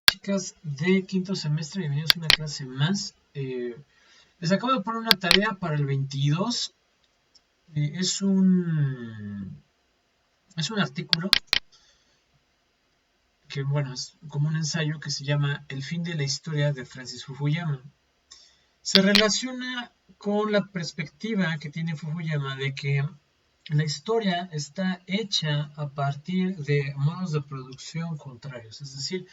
Chicas de quinto semestre, bienvenidos a una clase más. Les acabo de poner una tarea para el 22. Es un artículo que, bueno, es como un ensayo que se llama El fin de la historia de Francis Fukuyama. Se relaciona con la perspectiva que tiene Fukuyama de que la historia está hecha a partir de modos de producción contrarios, es decir,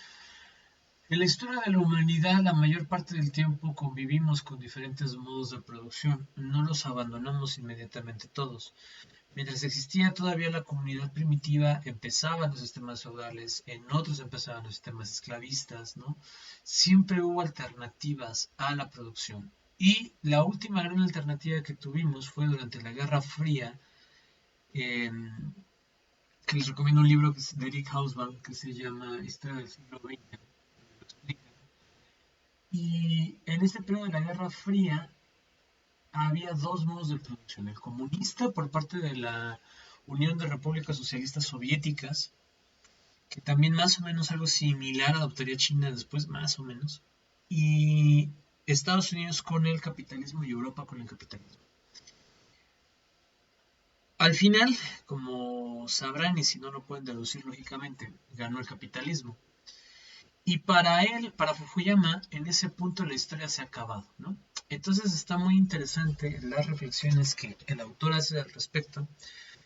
en la historia de la humanidad, la mayor parte del tiempo convivimos con diferentes modos de producción, no los abandonamos inmediatamente todos. Mientras existía todavía la comunidad primitiva, empezaban los sistemas feudales, en otros empezaban los sistemas esclavistas, ¿no? Siempre hubo alternativas a la producción. Y la última gran alternativa que tuvimos fue durante la Guerra Fría, eh, que les recomiendo un libro de Eric Hobsbawm que se llama Historia del siglo XX. Y en este periodo de la Guerra Fría había dos modos de producción. El comunista por parte de la Unión de Repúblicas Socialistas Soviéticas, que también más o menos algo similar adoptaría China después, más o menos. Y Estados Unidos con el capitalismo y Europa con el capitalismo. Al final, como sabrán y si no lo pueden deducir lógicamente, ganó el capitalismo. Y para él, para Fukuyama, en ese punto la historia se ha acabado, ¿no? Entonces está muy interesante las reflexiones que el autor hace al respecto,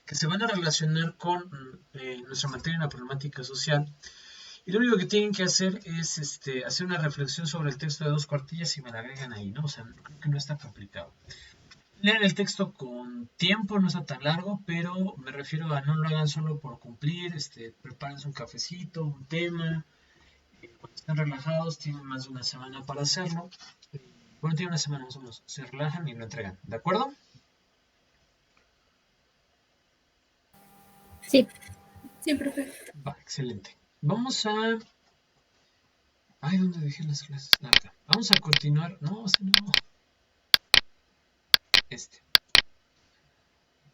que se van a relacionar con nuestra materia en la problemática social. Y lo único que tienen que hacer es hacer una reflexión sobre el texto de dos cuartillas y me la agregan ahí, ¿no? O sea, creo que no es tan complicado. Leer el texto con tiempo, no está tan largo, pero me refiero a no lo hagan solo por cumplir, prepárense un cafecito, un tema, cuando están relajados, tienen más de una semana para hacerlo. Bueno, tienen una semana más o menos. Se relajan y lo entregan. ¿De acuerdo? Sí, sí, profe. Va, excelente. Vamos a. Ay, ¿dónde dejé las clases? Acá. Vamos a continuar. No, ese no. Este.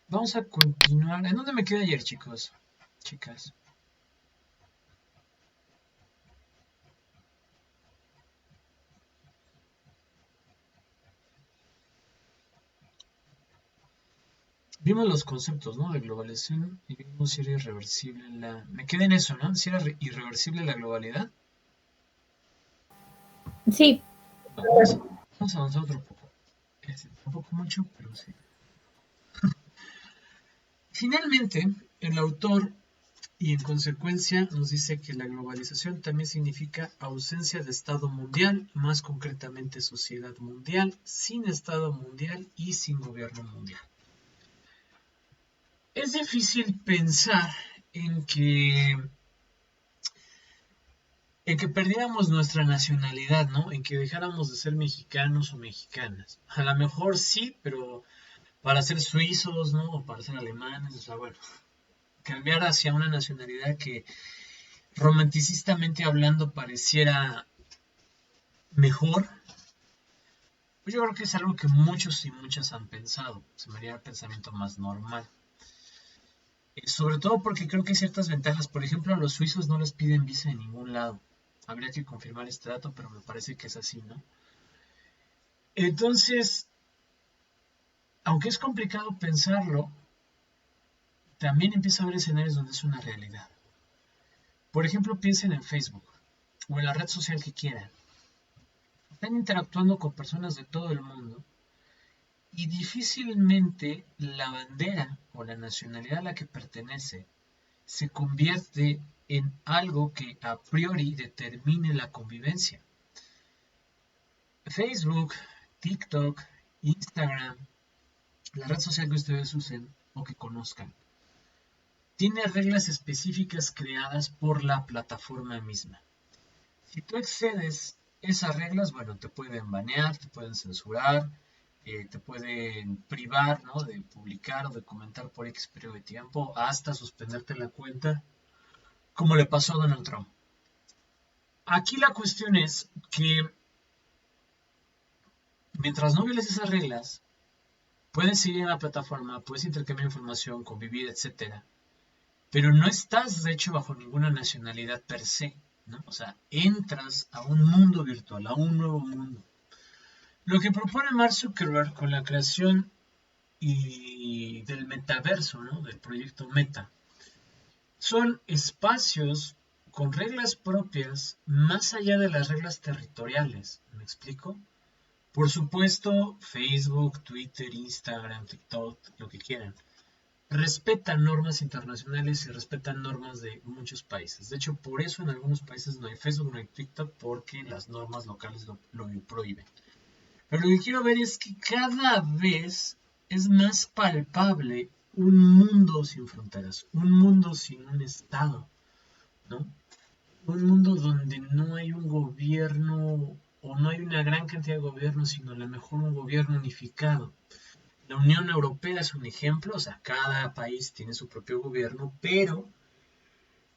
Vamos a continuar. ¿En dónde me quedé ayer, chicos? Chicas. Vimos los conceptos, ¿no? De globalización y vimos si era irreversible la. Me quedé en eso, ¿no? Si era irreversible la globalidad. Sí, Vamos a avanzar otro poco. Un poco mucho, pero sí. Finalmente, el autor y en consecuencia nos dice que la globalización también significa ausencia de Estado mundial, más concretamente sociedad mundial, sin Estado mundial y sin gobierno mundial. Es difícil pensar en que perdiéramos nuestra nacionalidad, ¿no? En que dejáramos de ser mexicanos o mexicanas. A lo mejor sí, pero para ser suizos, ¿no? O para ser alemanes, o sea, bueno, cambiar hacia una nacionalidad que romanticistamente hablando pareciera mejor, pues yo creo que es algo que muchos y muchas han pensado. Se me haría el pensamiento más normal. Sobre todo porque creo que hay ciertas ventajas. Por ejemplo, a los suizos no les piden visa en ningún lado. Habría que confirmar este dato, pero me parece que es así, ¿no? Entonces, aunque es complicado pensarlo, también empieza a haber escenarios donde es una realidad. Por ejemplo, piensen en Facebook o en la red social que quieran. Están interactuando con personas de todo el mundo y difícilmente la bandera o la nacionalidad a la que pertenece se convierte en algo que a priori determine la convivencia. Facebook, TikTok, Instagram, la red social que ustedes usen o que conozcan, tiene reglas específicas creadas por la plataforma misma. Si tú excedes esas reglas, bueno, te pueden banear, te pueden censurar, te pueden privar, ¿no? De publicar o de comentar por X periodo de tiempo, hasta suspenderte la cuenta, como le pasó a Donald Trump. Aquí la cuestión es que mientras no violes esas reglas, puedes seguir en la plataforma, puedes intercambiar información, convivir, etcétera, pero no estás de hecho bajo ninguna nacionalidad per se. ¿no? O sea, entras a un mundo virtual, a un nuevo mundo. Lo que propone Mark Zuckerberg con la creación y del metaverso, ¿no? Del proyecto Meta, son espacios con reglas propias más allá de las reglas territoriales. ¿Me explico? Por supuesto, Facebook, Twitter, Instagram, TikTok, lo que quieran, respetan normas internacionales y respetan normas de muchos países. De hecho, por eso en algunos países no hay Facebook, no hay TikTok, porque las normas locales lo prohíben. Pero lo que quiero ver es que cada vez es más palpable un mundo sin fronteras, un mundo sin un Estado, ¿no? Un mundo donde no hay un gobierno o no hay una gran cantidad de gobiernos, sino a lo mejor un gobierno unificado. La Unión Europea es un ejemplo, o sea, cada país tiene su propio gobierno, pero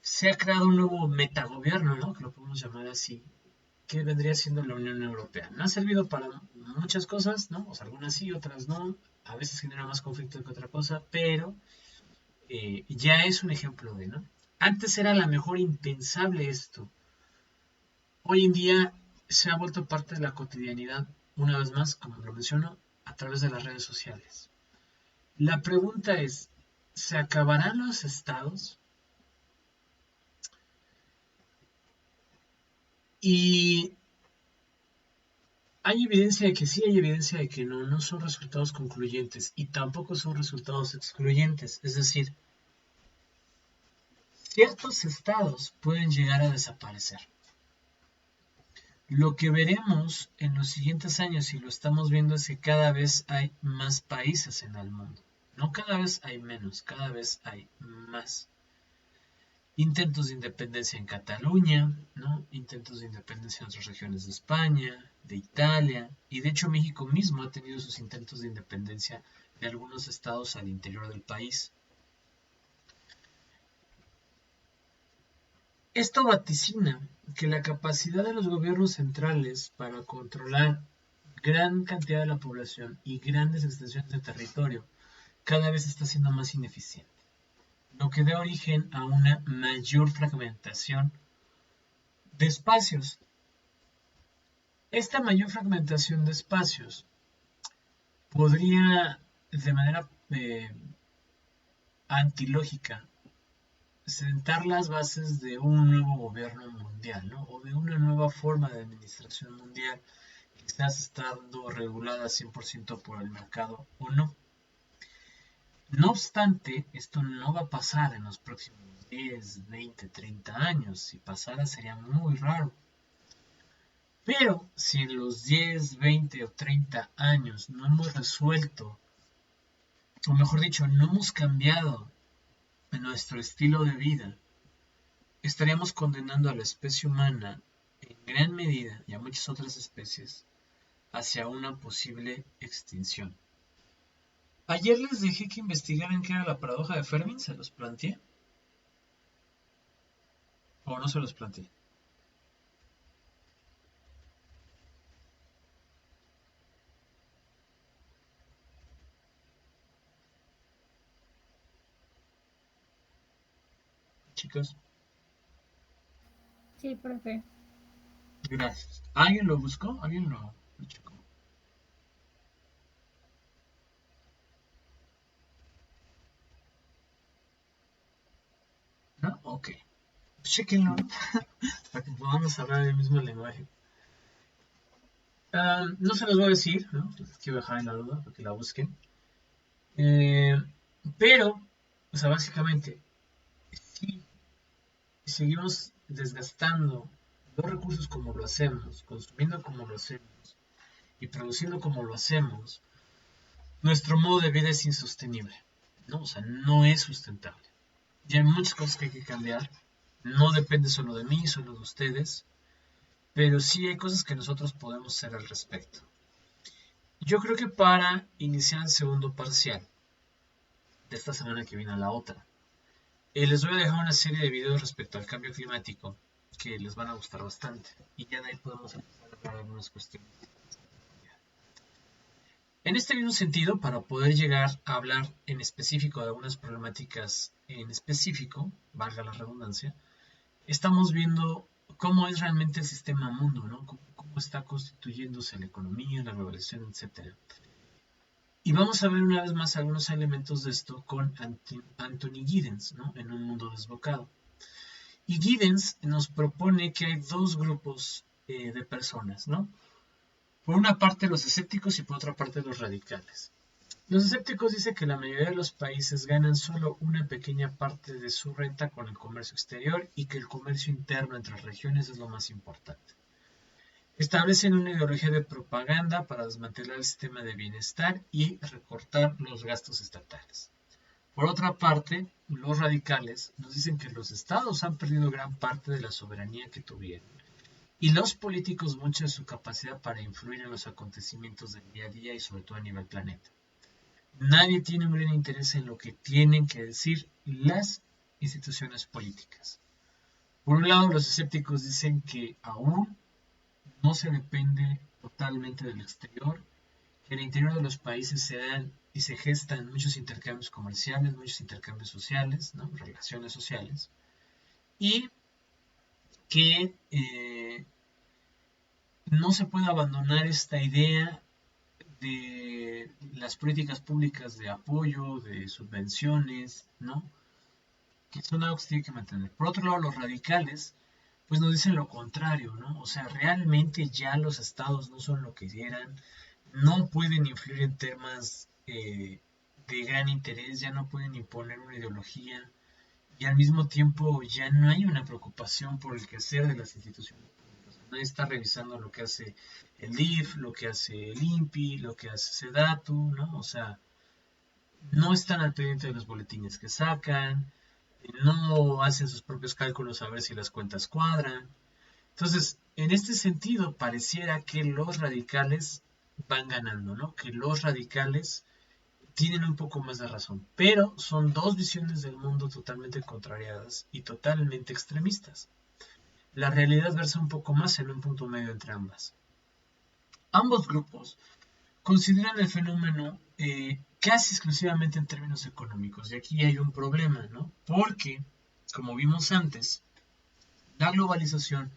se ha creado un nuevo metagobierno, ¿no? Que lo podemos llamar así, que vendría siendo la Unión Europea. No ha servido para muchas cosas, ¿no? O sea, algunas sí, otras no. A veces genera más conflicto que otra cosa, pero ya es un ejemplo de, ¿no? Antes era a lo mejor impensable esto. Hoy en día se ha vuelto parte de la cotidianidad, una vez más, como lo menciono, a través de las redes sociales. La pregunta es, ¿se acabarán los estados? Y hay evidencia de que sí, hay evidencia de que no, no son resultados concluyentes y tampoco son resultados excluyentes. Es decir, ciertos estados pueden llegar a desaparecer. Lo que veremos en los siguientes años, y lo estamos viendo, es que cada vez hay más países en el mundo. No cada vez hay menos, cada vez hay más. Intentos de independencia en Cataluña, ¿no? Intentos de independencia en otras regiones de España, de Italia, y de hecho México mismo ha tenido sus intentos de independencia de algunos estados al interior del país. Esto vaticina que la capacidad de los gobiernos centrales para controlar gran cantidad de la población y grandes extensiones de territorio cada vez está siendo más ineficiente, lo que da origen a una mayor fragmentación de espacios. Esta mayor fragmentación de espacios podría, de manera antilógica, sentar las bases de un nuevo gobierno mundial, ¿no? O de una nueva forma de administración mundial, quizás estando regulada 100% por el mercado o no. No obstante, esto no va a pasar en los próximos 10, 20, 30 años. Si pasara sería muy raro. Pero si en los 10, 20 o 30 años no hemos resuelto, o mejor dicho, no hemos cambiado nuestro estilo de vida, estaríamos condenando a la especie humana en gran medida y a muchas otras especies hacia una posible extinción. Ayer les dije que investigaran qué era la paradoja de Fermi, ¿se los planteé? ¿O no se los planteé? Chicos, Sí, profe. gracias. ¿Alguien lo buscó? ¿Alguien lo checó? ¿No? Ok. Chequenlo para que podamos hablar el mismo lenguaje. No se los voy a decir, ¿no? Les quiero dejar en la duda para que la busquen. Eh, pero, o sea, básicamente, si seguimos desgastando los recursos como lo hacemos, consumiendo como lo hacemos y produciendo como lo hacemos, nuestro modo de vida es insostenible, ¿no? O sea, no es sustentable. Y hay muchas cosas que hay que cambiar. No depende solo de mí, solo de ustedes, pero sí hay cosas que nosotros podemos hacer al respecto. Yo creo que para iniciar el segundo parcial de esta semana que viene a la otra, les voy a dejar una serie de videos respecto al cambio climático que les van a gustar bastante y ya de ahí podemos empezar a hablar de algunas cuestiones. En este mismo sentido, para poder llegar a hablar en específico de algunas problemáticas en específico, valga la redundancia, estamos viendo cómo es realmente el sistema mundo, ¿no? Cómo está constituyéndose la economía, la globalización, etcétera. Y vamos a ver una vez más algunos elementos de esto con Anthony Giddens, ¿no? En Un mundo desbocado. Y Giddens nos propone que hay dos grupos de personas, ¿no? Por una parte los escépticos y por otra parte los radicales. Los escépticos dicen que la mayoría de los países ganan solo una pequeña parte de su renta con el comercio exterior y que el comercio interno entre regiones es lo más importante. Establecen una ideología de propaganda para desmantelar el sistema de bienestar y recortar los gastos estatales. Por otra parte, los radicales nos dicen que los estados han perdido gran parte de la soberanía que tuvieron y los políticos mucha de su capacidad para influir en los acontecimientos del día a día y sobre todo a nivel planeta. Nadie tiene un gran interés en lo que tienen que decir las instituciones políticas. Por un lado, los escépticos dicen que aún no se depende totalmente del exterior, que en el interior de los países se dan y se gestan muchos intercambios comerciales, muchos intercambios sociales, ¿no? Relaciones sociales, y que no se puede abandonar esta idea de las políticas públicas de apoyo, de subvenciones, ¿no? Que son algo que se tiene que mantener. Por otro lado, los radicales, pues nos dicen lo contrario, ¿no? O sea, realmente ya los estados no son lo que eran, no pueden influir en temas de gran interés, ya no pueden imponer una ideología y al mismo tiempo ya no hay una preocupación por el quehacer de las instituciones públicas. Nadie está revisando lo que hace el DIF, lo que hace el INPI, lo que hace SEDATU, ¿no? O sea, no están al pendiente de los boletines que sacan, no hacen sus propios cálculos a ver si las cuentas cuadran. Entonces, en este sentido, pareciera que los radicales van ganando, ¿no? Que los radicales tienen un poco más de razón, pero son dos visiones del mundo totalmente contrariadas y totalmente extremistas. La realidad versa un poco más en un punto medio entre ambas. Ambos grupos consideran el fenómeno casi exclusivamente en términos económicos, y aquí hay un problema, ¿no? Porque, como vimos antes, la globalización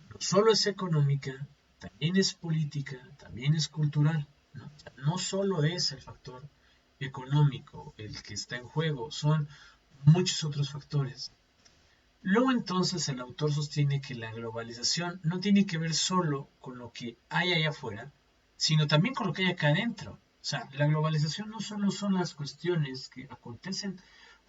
no solo es económica, también es política, también es cultural, ¿no? O sea, no solo es el factor económico el que está en juego, son muchos otros factores. Luego entonces el autor sostiene que la globalización no tiene que ver solo con lo que hay allá afuera, sino también con lo que hay acá adentro. O sea, la globalización no solo son las cuestiones que acontecen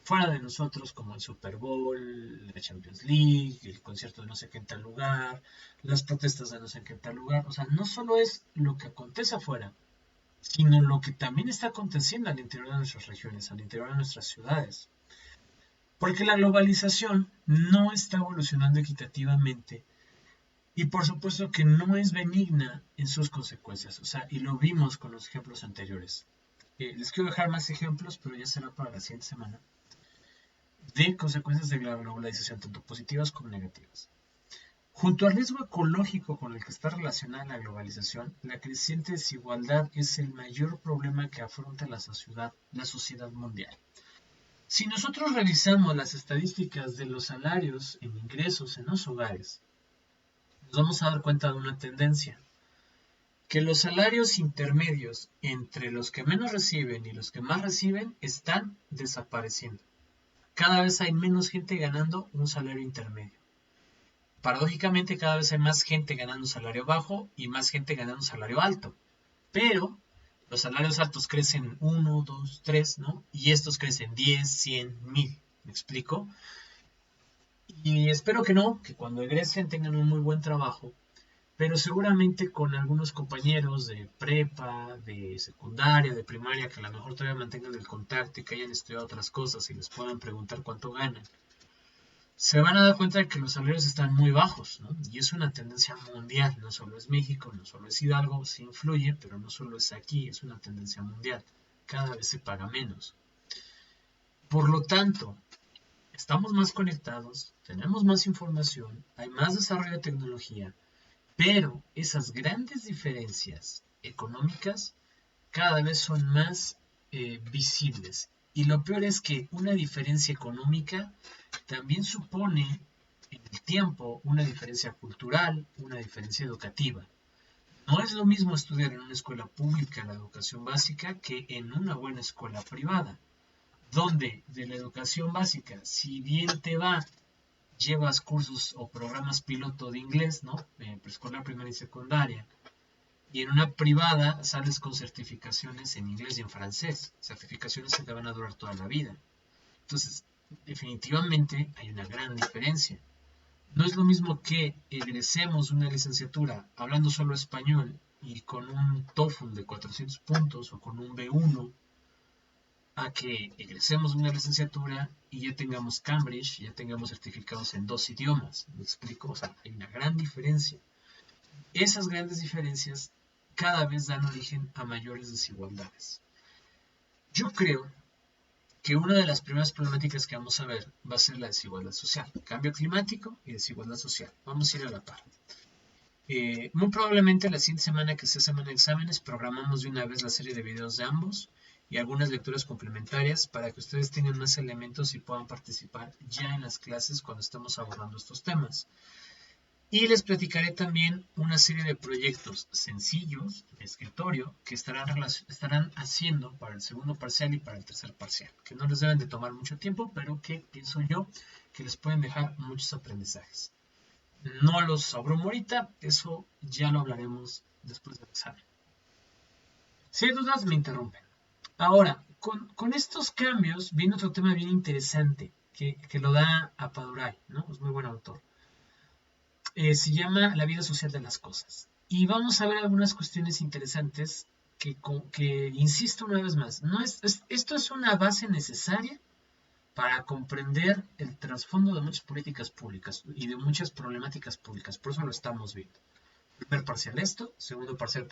fuera de nosotros, como el Super Bowl, la Champions League, el concierto de no sé qué en tal lugar, las protestas de no sé qué en tal lugar. O sea, no solo es lo que acontece afuera, sino lo que también está aconteciendo al interior de nuestras regiones, al interior de nuestras ciudades. Porque la globalización no está evolucionando equitativamente y por supuesto que no es benigna en sus consecuencias. O sea, y lo vimos con los ejemplos anteriores. Les quiero dejar más ejemplos, pero ya será para la siguiente semana, de consecuencias de la globalización, tanto positivas como negativas. Junto al riesgo ecológico con el que está relacionada la globalización, la creciente desigualdad es el mayor problema que afronta la sociedad mundial. Si nosotros revisamos las estadísticas de los salarios en ingresos en los hogares, nos vamos a dar cuenta de una tendencia, que los salarios intermedios entre los que menos reciben y los que más reciben están desapareciendo. Cada vez hay menos gente ganando un salario intermedio. Paradójicamente, cada vez hay más gente ganando un salario bajo y más gente ganando un salario alto. Pero los salarios altos crecen 1, 2, 3, ¿no? Y estos crecen 10, 100, 1000. ¿Me explico? Y espero que no, que cuando egresen tengan un muy buen trabajo, pero seguramente con algunos compañeros de prepa, de secundaria, de primaria, que a lo mejor todavía mantengan el contacto y que hayan estudiado otras cosas y les puedan preguntar cuánto ganan, se van a dar cuenta de que los salarios están muy bajos, ¿no? Y es una tendencia mundial, no solo es México, no solo es Hidalgo, sí influye, pero no solo es aquí, es una tendencia mundial. Cada vez se paga menos. Por lo tanto, estamos más conectados, tenemos más información, hay más desarrollo de tecnología, pero esas grandes diferencias económicas cada vez son más visibles. Y lo peor es que una diferencia económica también supone en el tiempo una diferencia cultural, una diferencia educativa. No es lo mismo estudiar en una escuela pública la educación básica que en una buena escuela privada, donde de la educación básica, si bien te va, llevas cursos o programas piloto de inglés, ¿no? Preescolar, primaria y secundaria, y en una privada sales con certificaciones en inglés y en francés, certificaciones que te van a durar toda la vida. Entonces, definitivamente hay una gran diferencia. No es lo mismo que egresemos una licenciatura hablando solo español y con un TOEFL de 400 puntos o con un B1 a que egresemos una licenciatura y ya tengamos Cambridge, ya tengamos certificados en 2 idiomas. ¿Me explico? O sea, hay una gran diferencia. Esas grandes diferencias cada vez dan origen a mayores desigualdades. Yo creo que una de las primeras problemáticas que vamos a ver va a ser la desigualdad social. Cambio climático y desigualdad social. Vamos a ir a la par. Muy probablemente la siguiente semana que sea semana de exámenes, programamos de una vez la serie de videos de ambos y algunas lecturas complementarias para que ustedes tengan más elementos y puedan participar ya en las clases cuando estemos abordando estos temas. Y les platicaré también una serie de proyectos sencillos de escritorio que estarán haciendo para el segundo parcial y para el tercer parcial, que no les deben de tomar mucho tiempo, pero que pienso yo que les pueden dejar muchos aprendizajes. No los abrumo ahorita, eso ya lo hablaremos después del examen. Si hay dudas, me interrumpen. Ahora, con estos cambios viene otro tema bien interesante que lo da Apadurai, ¿no? Es muy buen autor. Se llama La vida social de las cosas. Y vamos a ver algunas cuestiones interesantes que insisto una vez más, esto es una base necesaria para comprender el trasfondo de muchas políticas públicas y de muchas problemáticas públicas. Por eso lo estamos viendo. Primer parcial esto, segundo parcial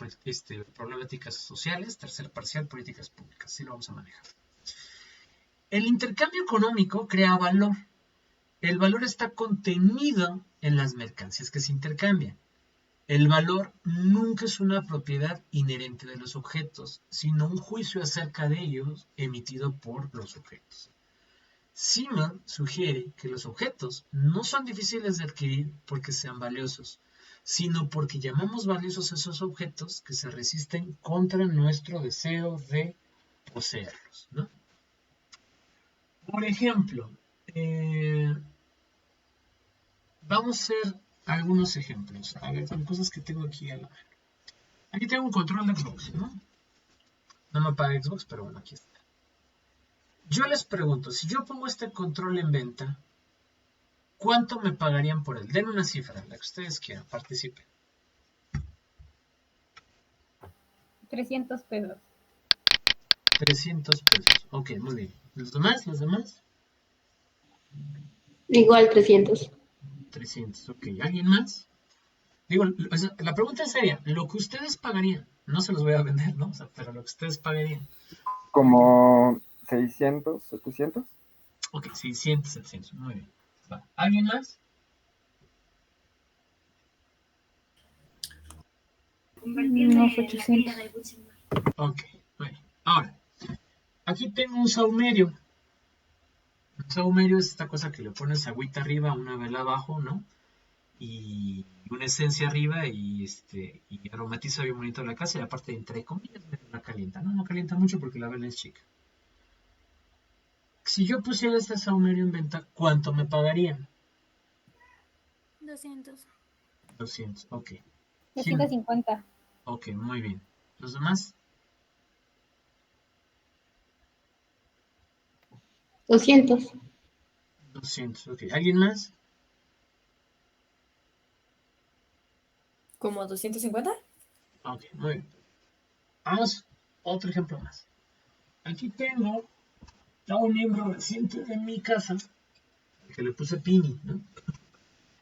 problemáticas sociales, tercer parcial políticas públicas. Así lo vamos a manejar. El intercambio económico crea valor. El valor está contenido en las mercancías que se intercambian. El valor nunca es una propiedad inherente de los objetos, sino un juicio acerca de ellos emitido por los objetos. Simon sugiere que los objetos no son difíciles de adquirir porque sean valiosos, sino porque llamamos valiosos a esos objetos que se resisten contra nuestro deseo de poseerlos, ¿no? Por ejemplo, vamos a hacer algunos ejemplos. A ver, con cosas que tengo aquí a la mano. Aquí tengo un control de Xbox, ¿no? No me paga Xbox, pero bueno, aquí está. Yo les pregunto, si yo pongo este control en venta, ¿cuánto me pagarían por él? Den una cifra, la que ustedes quieran, participen. 300 pesos. 300 pesos. Ok, muy bien. ¿Los demás? ¿Los demás? Igual 300. 300, ok. ¿Alguien más? Digo, la pregunta es seria. Lo que ustedes pagarían, no se los voy a vender, ¿no? O sea, pero lo que ustedes pagarían. Como 600, 700. Ok, 600, 700. Muy bien. Va. ¿Alguien más? Unos 800. Ok, bueno. Ahora, aquí tengo un saumerio. Un saumerio es esta cosa que le pones agüita arriba, una vela abajo, ¿no? Y una esencia arriba y aromatiza bien bonito la casa y aparte entre comillas la calienta, ¿no? No calienta mucho porque la vela es chica. Si yo pusiera este saumerio en venta, ¿cuánto me pagarían? 200. 200, ok. 250. Ok, muy bien. ¿Los demás? 200. 200, ok. ¿Alguien más? ¿Como 250? Ok, muy bien. Vamos, otro ejemplo más. Aquí tengo a un miembro reciente de mi casa que le puse pini, ¿no?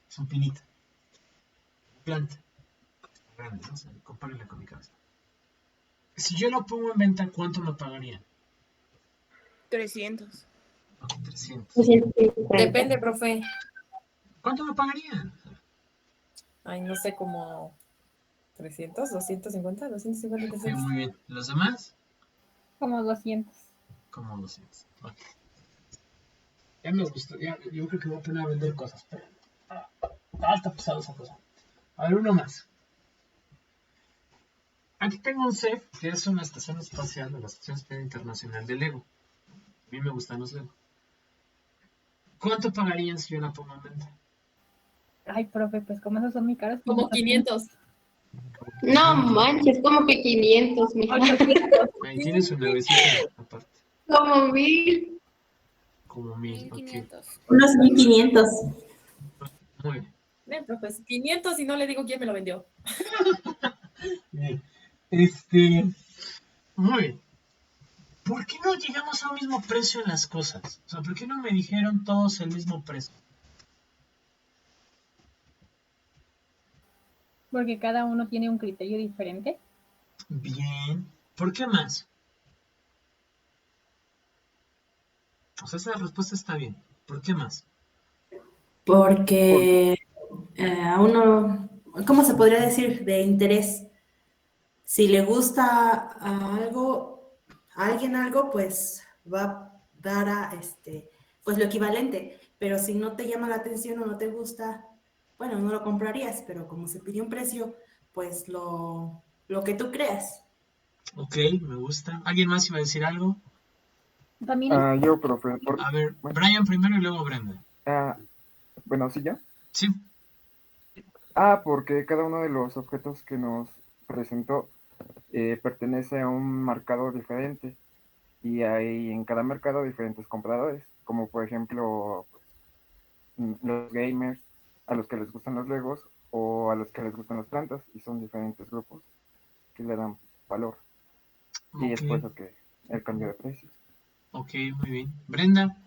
Es un pinita. Planta. Grande, ¿no? O sea, compárenla con mi cabeza. Si yo lo pongo en venta, ¿cuánto me pagarían? 300. Ok, 300. 250. Depende, profe. ¿Cuánto me pagarían? Ay, no sé, como 300, 250, 250, Ok, 300. muy bien. ¿Los demás? Como 200. Como 200. Ok. Ya me gustó. Ya, yo creo que voy a poner a vender cosas. Pero Está pesado esa cosa. A ver, uno más. Aquí tengo un CEF, que es una estación espacial de la Estación Espacial Internacional de Lego. A mí me gustan los Lego. ¿Cuánto pagarían si yo la pongo en venta? Ay, profe, pues como esos son muy caros. pues, Como no sé. 500. No manches, como que 500, mija. 800. Ahí tiene su nuevecita aparte. Como 1000. Como 1000, ok. 1500. Unos 1500. Muy bien. Ven, pues 500 y no le digo quién me lo vendió. Bien. Muy bien. ¿Por qué no llegamos a un mismo precio en las cosas? O sea, ¿por qué no me dijeron todos el mismo precio? Porque cada uno tiene un criterio diferente. Bien. ¿Por qué más? O sea, esa respuesta está bien. ¿Por qué más? Por- Porque a uno, ¿cómo se podría decir? De interés. Si le gusta a alguien algo, pues va a dar pues lo equivalente. Pero si no te llama la atención o no te gusta, bueno, no lo comprarías, pero como se pidió un precio, pues lo que tú creas. Ok, me gusta. ¿Alguien más iba a decir algo? También, Yo, profe. A ver, Bueno, Brian primero y luego Brenda. bueno, sí, ya. Sí. Porque cada uno de los objetos que nos presentó pertenece a un mercado diferente y hay en cada mercado diferentes compradores, como por ejemplo los gamers, a los que les gustan los Legos o a los que les gustan las plantas y son diferentes grupos que le dan valor y Ok, es por eso que el cambio de precios. ok, muy bien. Brenda,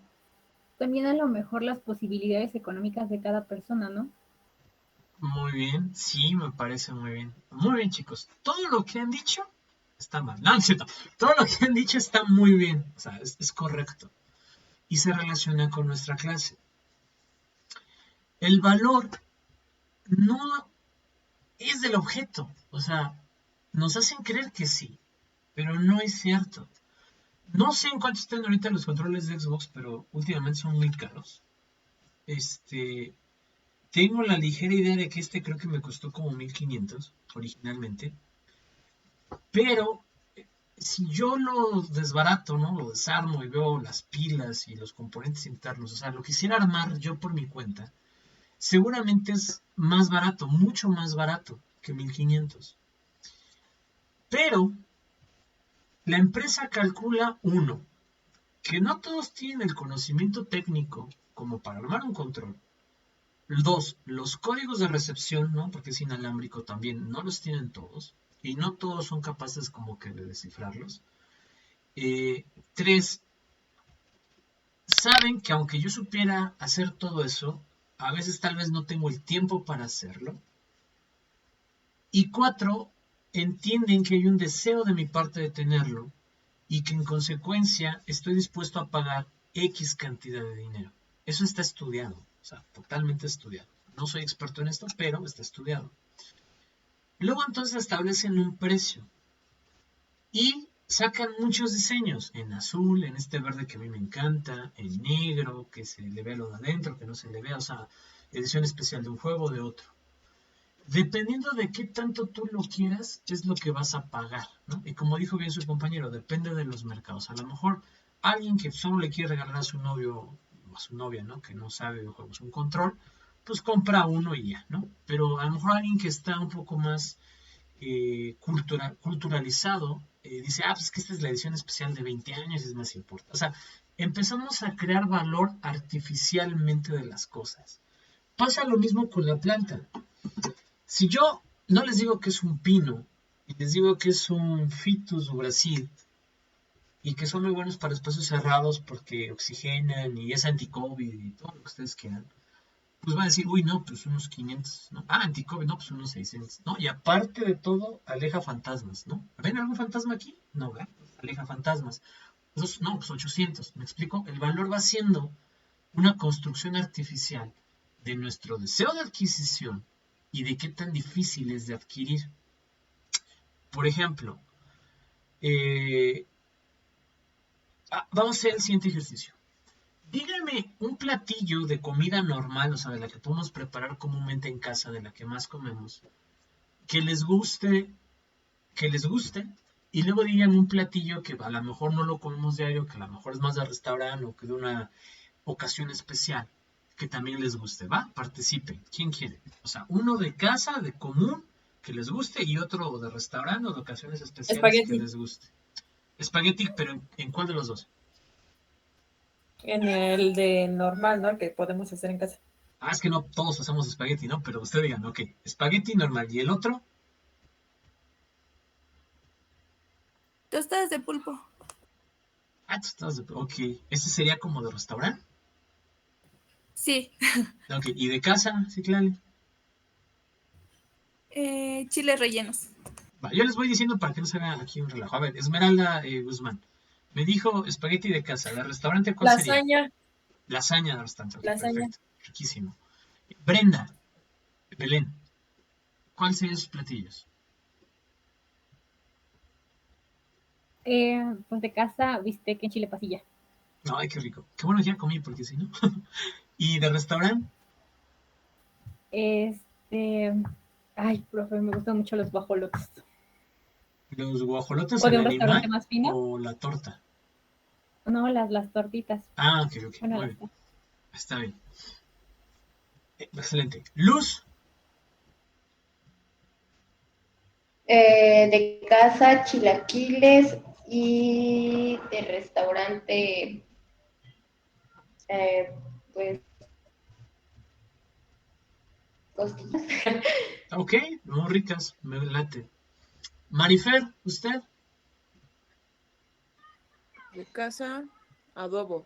también a lo mejor las posibilidades económicas de cada persona, ¿no? muy bien. Sí, me parece muy bien. Muy bien, chicos. Todo lo que han dicho está mal. No, no es cierto. Todo lo que han dicho está muy bien. O sea, es correcto. Y se relaciona con nuestra clase. El valor no es del objeto. O sea, nos hacen creer que sí, pero no es cierto. No sé en cuánto están ahorita los controles de Xbox, pero últimamente son muy caros. Este, Tengo la ligera idea de que este creo que me costó como 1500 originalmente, pero si yo lo desbarato, ¿no? Lo desarmo y veo las pilas y los componentes internos, o sea, lo quisiera armar yo por mi cuenta, seguramente es más barato, mucho más barato que 1500. Pero la empresa calcula, uno, que no todos tienen el conocimiento técnico como para armar un control. Dos, los códigos de recepción, ¿no? Porque es inalámbrico también, no los tienen todos. Y no todos son capaces como que de descifrarlos. Tres, saben que aunque yo supiera hacer todo eso, a veces tal vez no tengo el tiempo para hacerlo. Y cuatro, entienden que hay un deseo de mi parte de tenerlo y que en consecuencia estoy dispuesto a pagar X cantidad de dinero. Eso está estudiado, o sea, totalmente estudiado. No soy experto en esto, pero está estudiado. Luego entonces establecen un precio y sacan muchos diseños, en azul, en este verde que a mí me encanta, en negro, que se le ve lo de adentro, que no se le ve, o sea, edición especial de un juego o de otro. Dependiendo de qué tanto tú lo quieras, es lo que vas a pagar, ¿no? Y como dijo bien su compañero, depende de los mercados. A lo mejor alguien que solo le quiere regalar a su novio o a su novia, ¿no? Que no sabe de juegos, un control, pues compra uno y ya, ¿no? Pero a lo mejor alguien que está un poco más culturalizado dice, pues es que esta es la edición especial de 20 años y es más importante. O sea, empezamos a crear valor artificialmente de las cosas. Pasa lo mismo con la planta. Si yo no les digo que es un pino, y les digo que es un Ficus do Brasil, y que son muy buenos para espacios cerrados porque oxigenan y es anti-COVID y todo lo que ustedes quieran, pues van a decir, uy, no, pues unos 500, ¿no? Anti-COVID, no, pues unos 600, ¿no? Y aparte de todo, aleja fantasmas, ¿no? ¿Ven algún fantasma aquí? No, ¿verdad? Aleja fantasmas. Entonces, no, pues 800, ¿me explico? El valor va siendo una construcción artificial de nuestro deseo de adquisición y de qué tan difícil es de adquirir. Por ejemplo, vamos a hacer el siguiente ejercicio. Díganme un platillo de comida normal, o sea, de la que podemos preparar comúnmente en casa, de la que más comemos, que les guste, y luego díganme un platillo que a lo mejor no lo comemos diario, que a lo mejor es más de restaurante o que de una ocasión especial, que también les guste, ¿va? Participen. ¿Quién quiere? O sea, uno de casa, de común, que les guste, y otro de restaurante o de ocasiones especiales que Espagueti. les guste. Espagueti, pero ¿en cuál de los dos? En el de normal, ¿no? El que podemos hacer en casa. Ah, es que no todos hacemos espagueti, ¿no? Pero usted digan, ok, espagueti normal. ¿Y el otro? Tostadas de pulpo. Ah, ok. ¿Ese sería como de restaurante? Sí. Ok, ¿y de casa? Sí, claro. Chiles rellenos. Va, yo les voy diciendo para que no se vea aquí un relajo. A ver, Esmeralda Guzmán. Me dijo espagueti de casa. ¿De restaurante cuál sería? Lasaña. Lasaña de restaurante. Ok, Lasaña. perfecto. Riquísimo. Brenda, Belén, ¿cuáles serían sus platillos? Pues de casa, bistec en chile pasilla. Ay, qué rico. Qué bueno que ya comí, porque si no. ¿Y de restaurante? Ay, profe, me gustan mucho los guajolotes. ¿Los guajolotes ¿O de el un restaurante animal más fino? o la torta? No, las tortitas. Ah, ok, ok. Bueno, Muy bien. Está bien. Excelente. Luz. De casa, chilaquiles y de restaurante, pues, costillas. Ok, muy ricas. Me late. Marifer, ¿usted? De casa, adobo.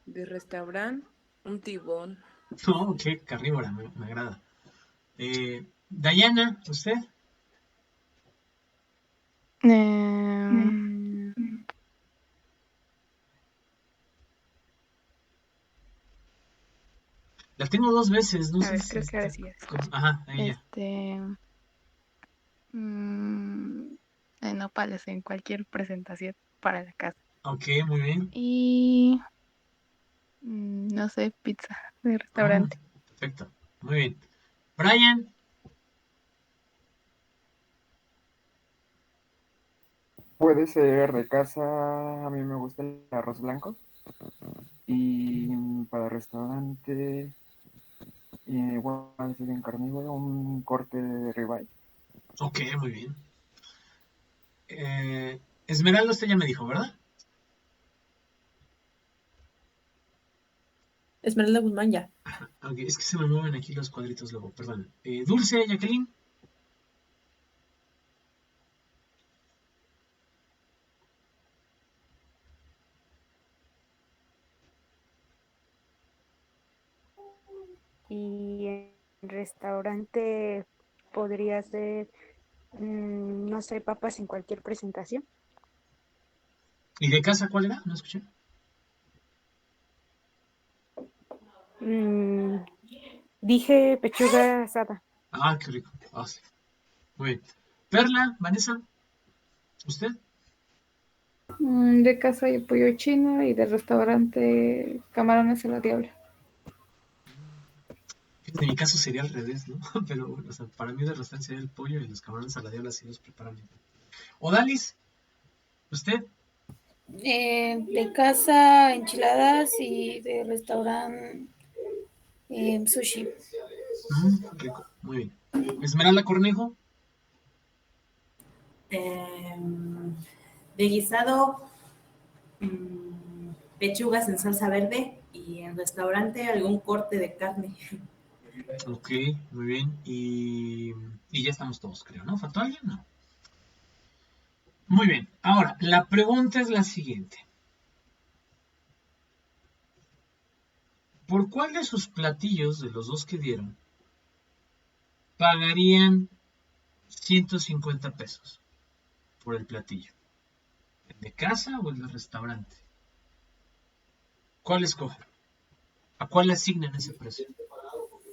De restaurante, un tibón. No, ok, carnívora, me agrada. Dayana, ¿usted? La tengo dos veces, no A sé ver, si creo que ahora está. sí es. Ajá, ella. Mm, nopales en cualquier presentación para la casa. Ok, muy bien. Y no sé, pizza de restaurante. Perfecto, muy bien. Brian. Puede ser de casa, a mí me gusta el arroz blanco. Y para restaurante, igual si bien carnívoro, un corte de ribeye. Ok, muy bien. Esmeralda, usted ya me dijo, ¿verdad? Esmeralda Guzmán, ya. Ajá, ok, es que se me mueven aquí los cuadritos luego, perdón. Dulce, Jacqueline. Y en restaurante podría ser, no sé, papas en cualquier presentación. ¿Y de casa cuál era? No escuché. Dije pechuga asada. Ah, qué rico. Ah, sí. Muy bien. Perla, Vanessa, ¿usted? De casa hay pollo chino y de restaurante camarones a la diabla. En mi caso sería al revés, ¿no? Pero bueno, o sea, para mí de restaurante sería el pollo y los camarones a la diabla si los preparan bien. Odalis, ¿usted? De casa, enchiladas y de restaurante, sushi. Rico, muy bien. Esmeralda Cornejo. De guisado, pechugas en salsa verde y en restaurante algún corte de carne. Ok, muy bien. Y ya estamos todos, creo, ¿no? ¿Faltó alguien? No. Muy bien. Ahora, la pregunta es la siguiente. ¿Por cuál de sus platillos, de los dos que dieron, pagarían 150 pesos por el platillo? ¿El de casa o el de restaurante? ¿Cuál escogen? ¿A cuál le asignan ese precio?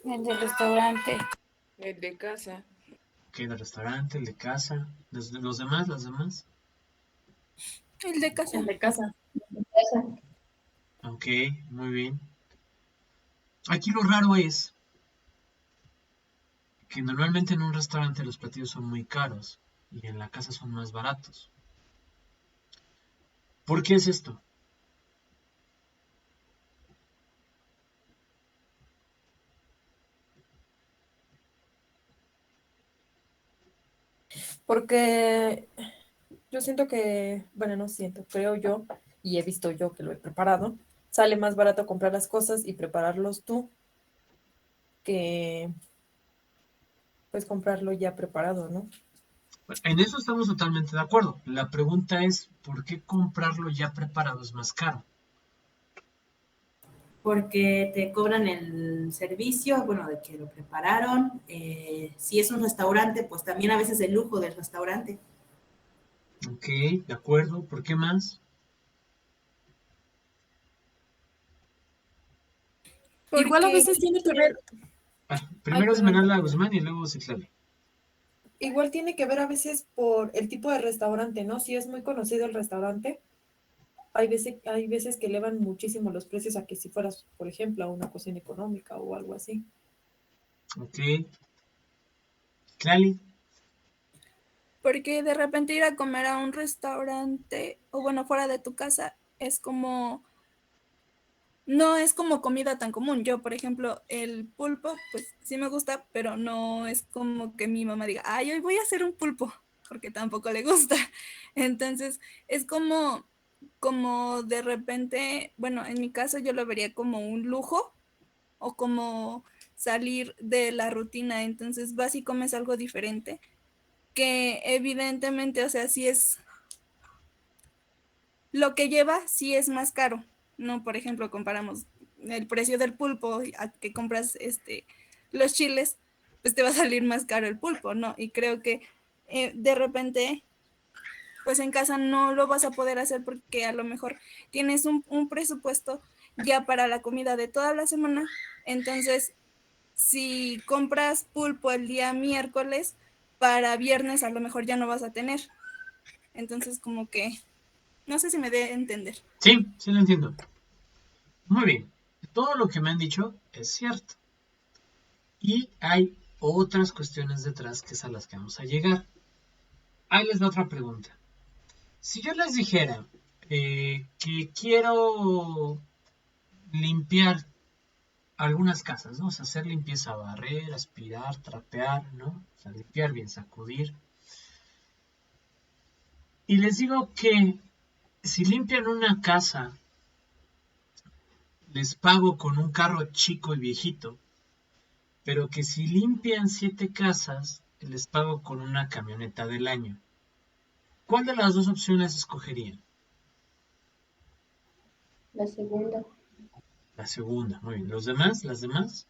El del restaurante. El de casa. Ok, el de restaurante, el de casa. ¿Los demás, las demás? El de casa. El de casa. Ok, muy bien. Aquí lo raro es que normalmente en un restaurante los platillos son muy caros y en la casa son más baratos. ¿Por qué es esto? Porque yo siento que, bueno, no siento, creo yo, y he visto yo que lo he preparado, sale más barato comprar las cosas y prepararlos tú que pues comprarlo ya preparado, ¿no? En eso estamos totalmente de acuerdo. La pregunta es, ¿por qué comprarlo ya preparado es más caro? Porque te cobran el servicio, bueno, de que lo prepararon. Si es un restaurante, pues también a veces el lujo del restaurante. Ok, de acuerdo. ¿Por qué más? Igual a Porque, veces tiene que ver, ay, Primero perdón, Esmeralda continúa. Guzmán y luego Citlali. Igual tiene que ver a veces por el tipo de restaurante, ¿no? Si es muy conocido el restaurante, hay veces que elevan muchísimo los precios a que si fueras, por ejemplo, a una cocina económica o algo así. Ok. Citlali. porque de repente ir a comer a un restaurante o bueno, fuera de tu casa es como, no es como comida tan común. Yo, por ejemplo, el pulpo, pues sí me gusta, pero no es como que mi mamá diga, ay, hoy voy a hacer un pulpo, porque tampoco le gusta. Entonces, es como de repente, bueno, en mi caso yo lo vería como un lujo o como salir de la rutina. Entonces vas y comes algo diferente, que evidentemente, o sea, sí es lo que lleva, sí es más caro. No, por ejemplo, comparamos el precio del pulpo a que compras los chiles, pues te va a salir más caro el pulpo, ¿no? Y creo que de repente, pues en casa no lo vas a poder hacer porque a lo mejor tienes un presupuesto ya para la comida de toda la semana. Entonces, si compras pulpo el día miércoles, para viernes a lo mejor ya no vas a tener. Entonces, como que, no sé si me dé a entender. Sí, sí lo entiendo. Muy bien. Todo lo que me han dicho es cierto. Y hay otras cuestiones detrás que es a las que vamos a llegar. Ahí les da otra pregunta. Si yo les dijera que quiero limpiar algunas casas, ¿no? O sea, hacer limpieza, barrer, aspirar, trapear, ¿no? O sea, limpiar bien, sacudir. Y les digo que si limpian una casa, les pago con un carro chico y viejito, pero que si limpian 7 casas, les pago con una camioneta del año. ¿Cuál de las dos opciones escogerían? La segunda. La segunda, muy bien. ¿Los demás? ¿Las demás?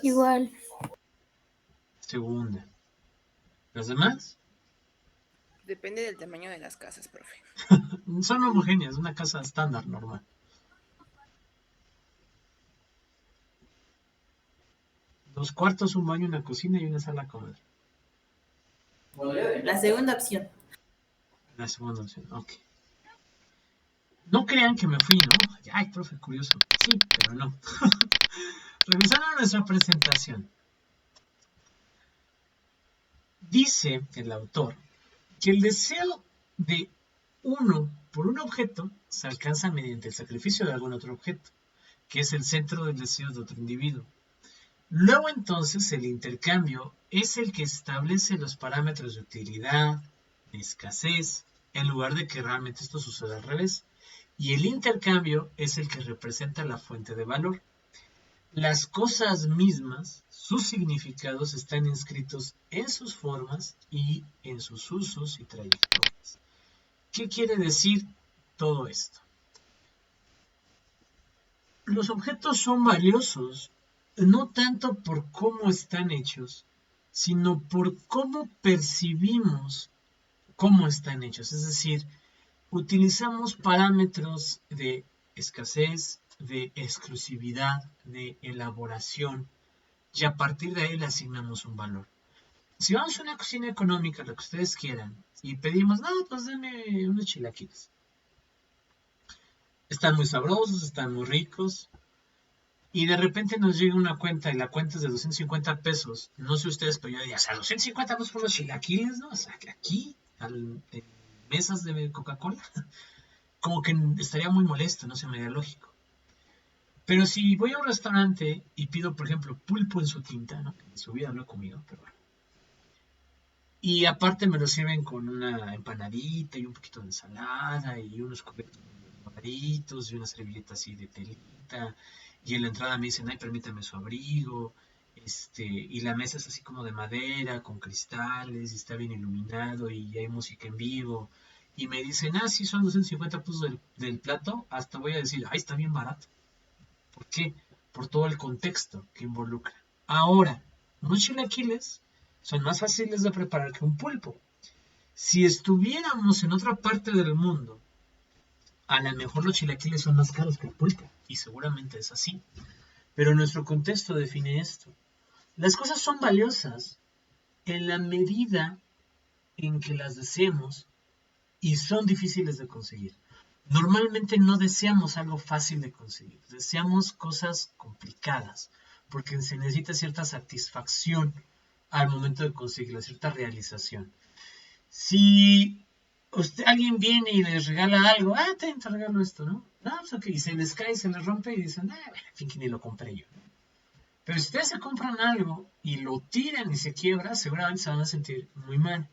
Igual. Segunda. ¿Los demás? Depende del tamaño de las casas, profe. Son homogéneas, una casa estándar, normal. Dos cuartos, un baño, una cocina y una sala a comer. La segunda opción. La segunda opción, ok. No crean que me fui, ¿no? Ay, profe, curioso. Sí, pero no. Revisando nuestra presentación. Dice el autor que el deseo de uno por un objeto se alcanza mediante el sacrificio de algún otro objeto, que es el centro del deseo de otro individuo. Luego entonces el intercambio es el que establece los parámetros de utilidad, de escasez, en lugar de que realmente esto suceda al revés. Y el intercambio es el que representa la fuente de valor. Las cosas mismas, sus significados están inscritos en sus formas y en sus usos y trayectorias. ¿Qué quiere decir todo esto? Los objetos son valiosos no tanto por cómo están hechos, sino por cómo percibimos cómo están hechos. Es decir, utilizamos parámetros de escasez, de exclusividad, de elaboración, y a partir de ahí le asignamos un valor. Si vamos a una cocina económica, lo que ustedes quieran, y pedimos, no, pues denme unos chilaquiles. Están muy sabrosos, están muy ricos. Y de repente nos llega una cuenta y la cuenta es de 250 pesos. No sé ustedes, pero yo diría, o sea, 250 pesos por los chilaquiles, ¿no? O sea, que aquí, en mesas de Coca-Cola, como que estaría muy molesto, no se me haría lógico. Pero si voy a un restaurante y pido, por ejemplo, pulpo en su tinta, ¿no? En su vida lo he comido, pero bueno. Y aparte me lo sirven con una empanadita y un poquito de ensalada y unos cubiertos doraditos y una servilleta así de telita. Y en la entrada me dicen, ay, permítame su abrigo. Y la mesa es así como de madera, con cristales, y está bien iluminado y hay música en vivo. Y me dicen, ah, sí, son 250 pesos del plato. Hasta voy a decir, ay, está bien barato. ¿Por qué? Por todo el contexto que involucra. Ahora, unos chilaquiles son más fáciles de preparar que un pulpo. Si estuviéramos en otra parte del mundo, a lo mejor los chilaquiles son más caros que el pulpo, y seguramente es así. Pero nuestro contexto define esto. Las cosas son valiosas en la medida en que las deseemos y son difíciles de conseguir. Normalmente no deseamos algo fácil de conseguir, deseamos cosas complicadas, porque se necesita cierta satisfacción al momento de conseguirla, cierta realización. Si alguien viene y les regala algo, te regalo esto, ¿no? No, pues ok, y se les cae, se les rompe y dicen, en fin, que ni lo compré yo. Pero si ustedes se compran algo y lo tiran y se quiebra, seguramente se van a sentir muy mal.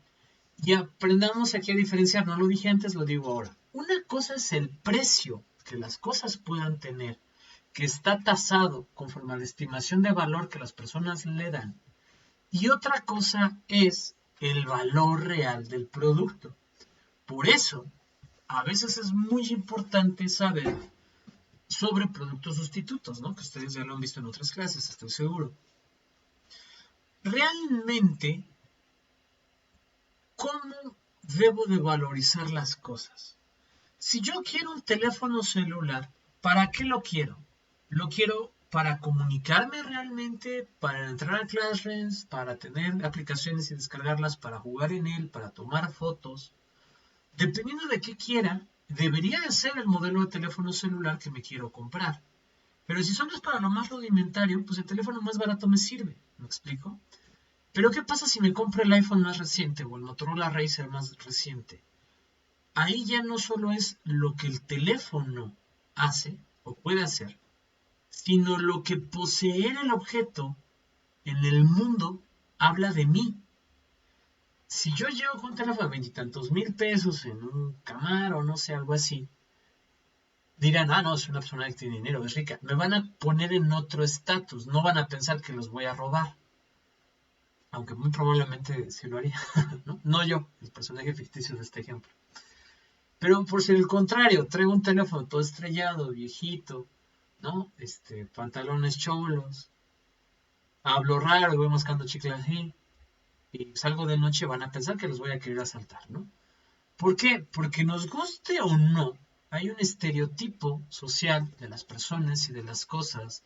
Y aprendamos aquí a diferenciar, no lo dije antes, lo digo ahora. Una cosa es el precio que las cosas puedan tener, que está tasado conforme a la estimación de valor que las personas le dan. Y otra cosa es el valor real del producto. Por eso, a veces es muy importante saber sobre productos sustitutos, ¿no? Que ustedes ya lo han visto en otras clases, estoy seguro. Realmente, ¿cómo debo de valorizar las cosas? Si yo quiero un teléfono celular, ¿para qué lo quiero? Lo quiero para comunicarme realmente, para entrar a Classrooms, para tener aplicaciones y descargarlas, para jugar en él, para tomar fotos. Dependiendo de qué quiera, debería de ser el modelo de teléfono celular que me quiero comprar. Pero si solo es para lo más rudimentario, pues el teléfono más barato me sirve. ¿Me explico? Pero ¿qué pasa si me compro el iPhone más reciente o el Motorola Razr más reciente? Ahí ya no solo es lo que el teléfono hace o puede hacer, sino lo que poseer el objeto en el mundo habla de mí. Si yo llego con un teléfono de veintitantos mil pesos en un Camaro, no sé, algo así, dirán, no, es una persona que tiene dinero, es rica. Me van a poner en otro estatus, no van a pensar que los voy a robar. Aunque muy probablemente sí lo haría, ¿no? No yo, el personaje ficticio de este ejemplo. Pero por si el contrario, traigo un teléfono todo estrellado, viejito, ¿no? Pantalones cholos, hablo raro, voy mascando chicle así, y salgo de noche, van a pensar que los voy a querer asaltar, ¿no? ¿Por qué? Porque nos guste o no, hay un estereotipo social de las personas y de las cosas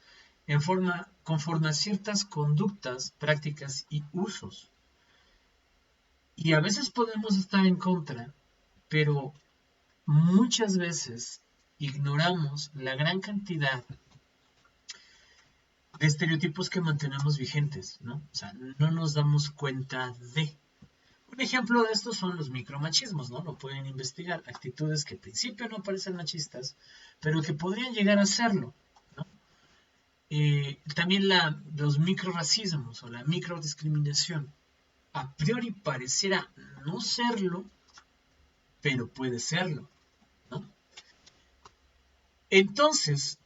conforme a ciertas conductas, prácticas y usos. Y a veces podemos estar en contra, pero muchas veces ignoramos la gran cantidad de estereotipos que mantenemos vigentes, ¿no? O sea, no nos damos cuenta de. Un ejemplo de esto son los micromachismos, ¿no? Lo pueden investigar. Actitudes que en principio no parecen machistas, pero que podrían llegar a serlo, ¿no? También los microracismos o la microdiscriminación. A priori pareciera no serlo, pero puede serlo, ¿no? Entonces,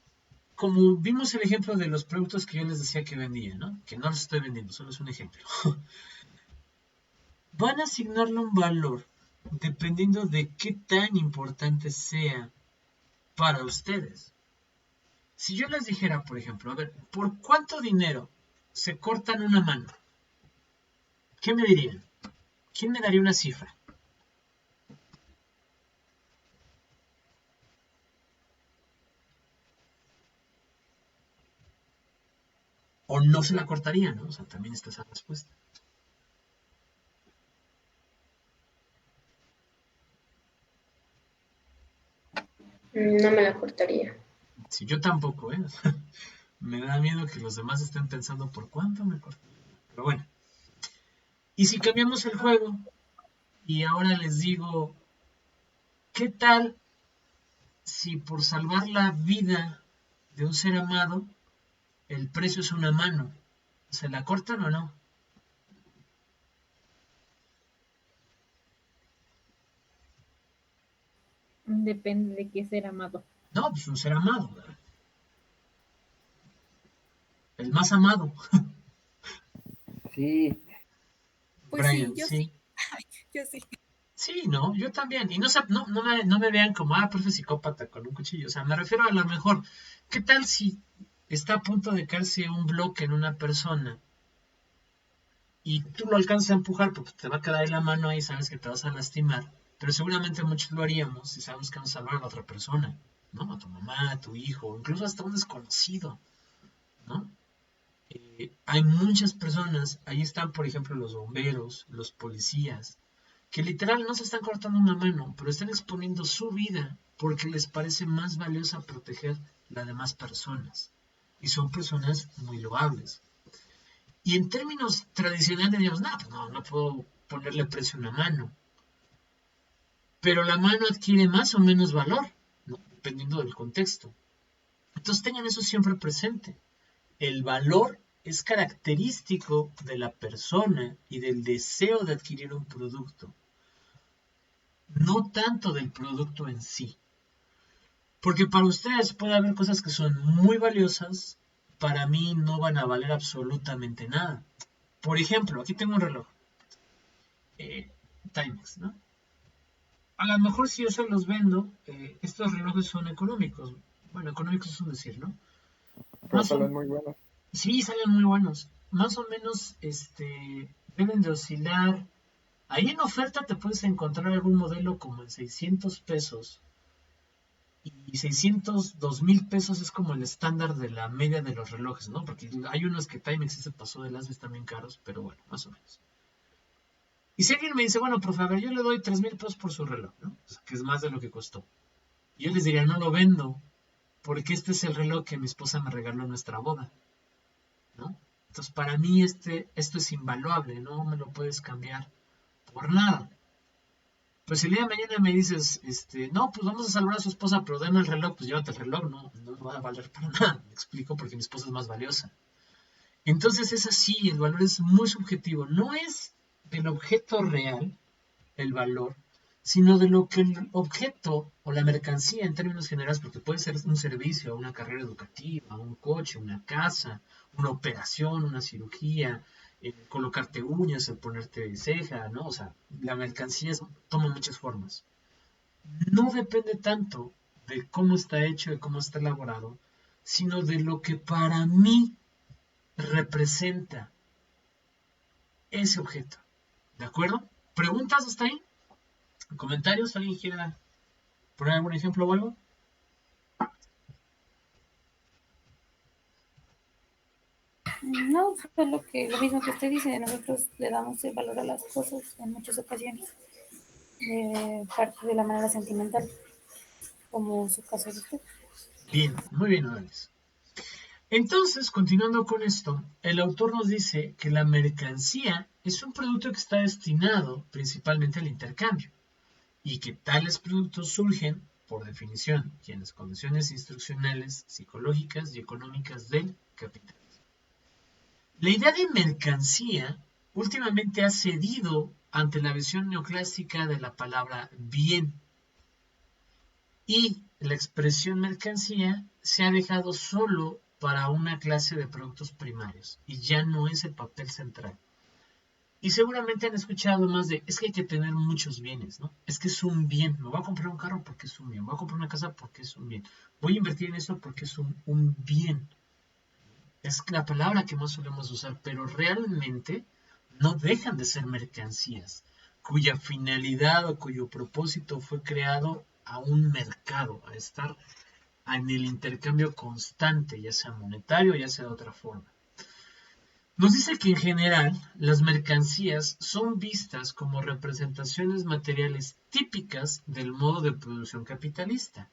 como vimos el ejemplo de los productos que yo les decía que vendía, ¿no? Que no los estoy vendiendo, solo es un ejemplo. Van a asignarle un valor dependiendo de qué tan importante sea para ustedes. Si yo les dijera, por ejemplo, a ver, ¿por cuánto dinero se cortan una mano? ¿Qué me dirían? ¿Quién me daría una cifra? O no se la cortaría, ¿no? O sea, también está esa respuesta. No me la cortaría. Sí, yo tampoco, ¿eh? Me da miedo que los demás estén pensando por cuánto me corto. Pero bueno. Y si cambiamos el juego y ahora les digo, ¿qué tal si por salvar la vida de un ser amado, el precio es una mano? ¿Se la cortan o no? Depende de qué ser amado. No, pues un ser amado, ¿verdad? El más amado. Sí, Pues sí, Brian, yo sí. sí. Ay, yo sí. Sí, no, yo también. Y no me vean como, profe psicópata con un cuchillo. O sea, me refiero a lo mejor. ¿Qué tal si está a punto de caerse un bloque en una persona y tú lo alcanzas a empujar porque te va a quedar ahí la mano ahí, sabes que te vas a lastimar? Pero seguramente muchos lo haríamos si sabemos que vamos a salvar a la otra persona, ¿no? A tu mamá, a tu hijo, incluso hasta un desconocido, ¿no? Hay muchas personas, ahí están por ejemplo los bomberos, los policías, que literal no se están cortando una mano, pero están exponiendo su vida porque les parece más valiosa proteger la de más personas. Y son personas muy loables. Y en términos tradicionales digamos, no puedo ponerle precio a una mano. Pero la mano adquiere más o menos valor, ¿no? Dependiendo del contexto. Entonces tengan eso siempre presente. El valor es característico de la persona y del deseo de adquirir un producto, no tanto del producto en sí. Porque para ustedes puede haber cosas que son muy valiosas, para mí no van a valer absolutamente nada. Por ejemplo, aquí tengo un reloj, Timex, ¿no? A lo mejor si yo se los vendo, estos relojes son económicos. Bueno, económicos es un decir, ¿no? pero salen muy buenos. Sí, salen muy buenos. Más o menos, deben de oscilar. Ahí en oferta te puedes encontrar algún modelo como en 600 pesos. Y 602,000 pesos es como el estándar de la media de los relojes, ¿no? Porque hay unos que Timex sí se pasó de las están bien caros, pero bueno, más o menos. Y si alguien me dice, bueno, profe, a ver, yo le doy 3,000 pesos por su reloj, ¿no? O sea, que es más de lo que costó. Y yo les diría, no lo vendo, porque este es el reloj que mi esposa me regaló en nuestra boda, ¿no? Entonces, para mí esto es invaluable, no me lo puedes cambiar por nada. Pues si el día de mañana me dices, no, pues vamos a salvar a su esposa, pero dame el reloj, pues llévate el reloj, no va a valer para nada, me explico, porque mi esposa es más valiosa. Entonces es así, el valor es muy subjetivo, no es del objeto real el valor, sino de lo que el objeto o la mercancía en términos generales, porque puede ser un servicio, una carrera educativa, un coche, una casa, una operación, una cirugía, colocarte uñas, el ponerte ceja, ¿no? O sea, la mercancía toma muchas formas. No depende tanto de cómo está hecho, de cómo está elaborado, sino de lo que para mí representa ese objeto. ¿De acuerdo? ¿Preguntas hasta ahí? ¿Comentarios? ¿Alguien quiera poner algún ejemplo o algo? No, fue lo mismo que usted dice, nosotros le damos el valor a las cosas en muchas ocasiones, parte de la manera sentimental, como su caso de usted. Bien, muy bien, Alex. Entonces, continuando con esto, el autor nos dice que la mercancía es un producto que está destinado principalmente al intercambio y que tales productos surgen, por definición, y en las condiciones instruccionales, psicológicas y económicas del capitalismo. La idea de mercancía últimamente ha cedido ante la visión neoclásica de la palabra bien, y la expresión mercancía se ha dejado solo para una clase de productos primarios y ya no es el papel central. Y seguramente han escuchado más de, es que hay que tener muchos bienes, ¿no? Es que es un bien, me voy a comprar un carro porque es un bien, voy a comprar una casa porque es un bien, voy a invertir en eso porque es un bien. Es la palabra que más solemos usar, pero realmente no dejan de ser mercancías, cuya finalidad o cuyo propósito fue creado a un mercado, a estar en el intercambio constante, ya sea monetario, ya sea de otra forma. Nos dice que en general las mercancías son vistas como representaciones materiales típicas del modo de producción capitalista,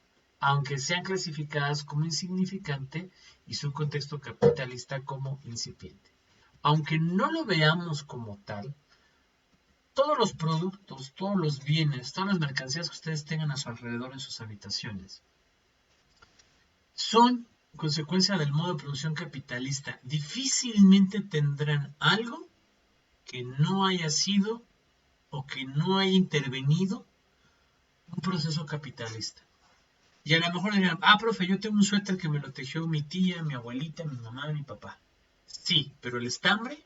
aunque sean clasificadas como insignificante y su contexto capitalista como incipiente. Aunque no lo veamos como tal, todos los productos, todos los bienes, todas las mercancías que ustedes tengan a su alrededor en sus habitaciones, son consecuencia del modo de producción capitalista. Difícilmente tendrán algo que no haya sido o que no haya intervenido un proceso capitalista. Y a lo mejor dirán, profe, yo tengo un suéter que me lo tejió mi tía, mi abuelita, mi mamá, mi papá. Sí, pero el estambre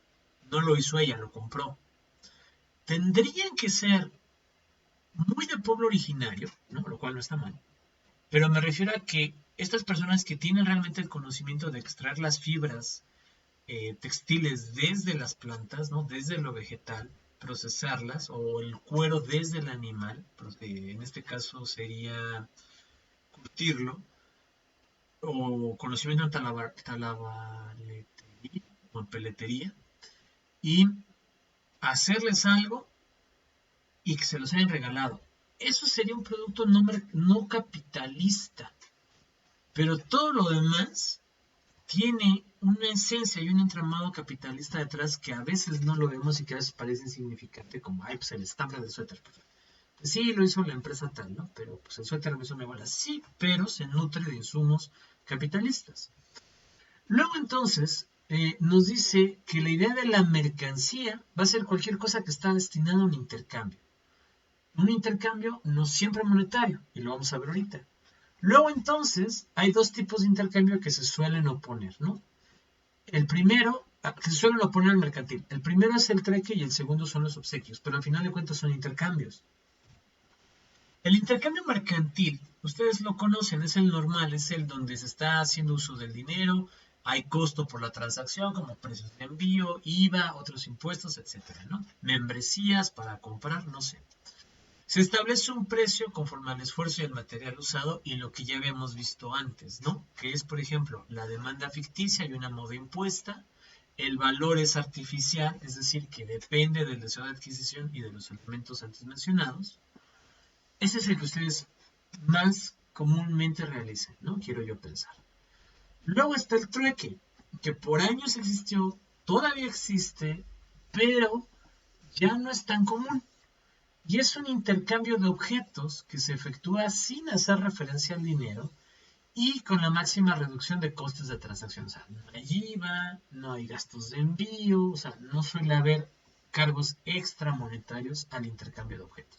no lo hizo ella, lo compró. Tendrían que ser muy de pueblo originario, ¿no? Lo cual no está mal. Pero me refiero a que estas personas que tienen realmente el conocimiento de extraer las fibras textiles desde las plantas, ¿no? Desde lo vegetal, procesarlas, o el cuero desde el animal, en este caso sería curtirlo, o conocimiento en talabaletería o en peletería, y hacerles algo y que se los hayan regalado. Eso sería un producto no capitalista. Pero todo lo demás tiene una esencia y un entramado capitalista detrás que a veces no lo vemos y que a veces parece insignificante, como, pues el estambre del suéter. Pues sí, lo hizo la empresa tal, ¿no? Pero pues el suéter lo hizo mi abuela. Sí, pero se nutre de insumos capitalistas. Luego entonces nos dice que la idea de la mercancía va a ser cualquier cosa que está destinada a un intercambio. Un intercambio no siempre monetario, y lo vamos a ver ahorita. Luego entonces hay dos tipos de intercambio que se suelen oponer, ¿no? El primero, que se suelen oponer al mercantil. El primero es el trueque y el segundo son los obsequios, pero al final de cuentas son intercambios. El intercambio mercantil, ustedes lo conocen, es el normal, es el donde se está haciendo uso del dinero, hay costo por la transacción, como precios de envío, IVA, otros impuestos, etcétera, ¿no? Membresías para comprar, no sé. Se establece un precio conforme al esfuerzo y el material usado y lo que ya habíamos visto antes, ¿no? Que es, por ejemplo, la demanda ficticia y una moda impuesta. El valor es artificial, es decir, que depende del deseo de adquisición y de los elementos antes mencionados. Ese es el que ustedes más comúnmente realizan, ¿no? Quiero yo pensar. Luego está el trueque, que por años existió, todavía existe, pero ya no es tan común. Y es un intercambio de objetos que se efectúa sin hacer referencia al dinero y con la máxima reducción de costes de transacción. O sea, no hay IVA, no hay gastos de envío, o sea, no suele haber cargos extra monetarios al intercambio de objetos.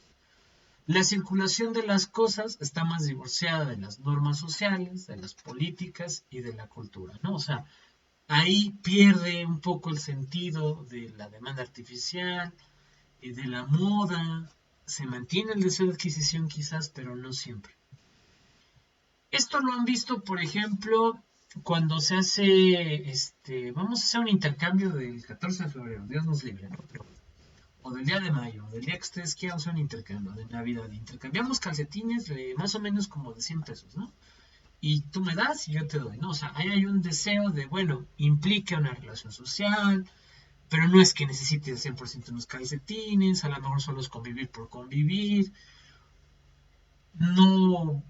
La circulación de las cosas está más divorciada de las normas sociales, de las políticas y de la cultura, ¿no? O sea, ahí pierde un poco el sentido de la demanda artificial, de la moda, se mantiene el deseo de adquisición quizás, pero no siempre. Esto lo han visto, por ejemplo, cuando se hace, vamos a hacer un intercambio del 14 de febrero, Dios nos libre, ¿no? O del día de mayo, del día que ustedes quieran hacer un intercambio, de Navidad. Intercambiamos calcetines de más o menos como de 100 pesos, ¿no? Y tú me das y yo te doy, ¿no? O sea, ahí hay un deseo de, bueno, implica una relación social, pero no es que necesites 100% unos calcetines, a lo mejor solo es convivir por convivir. No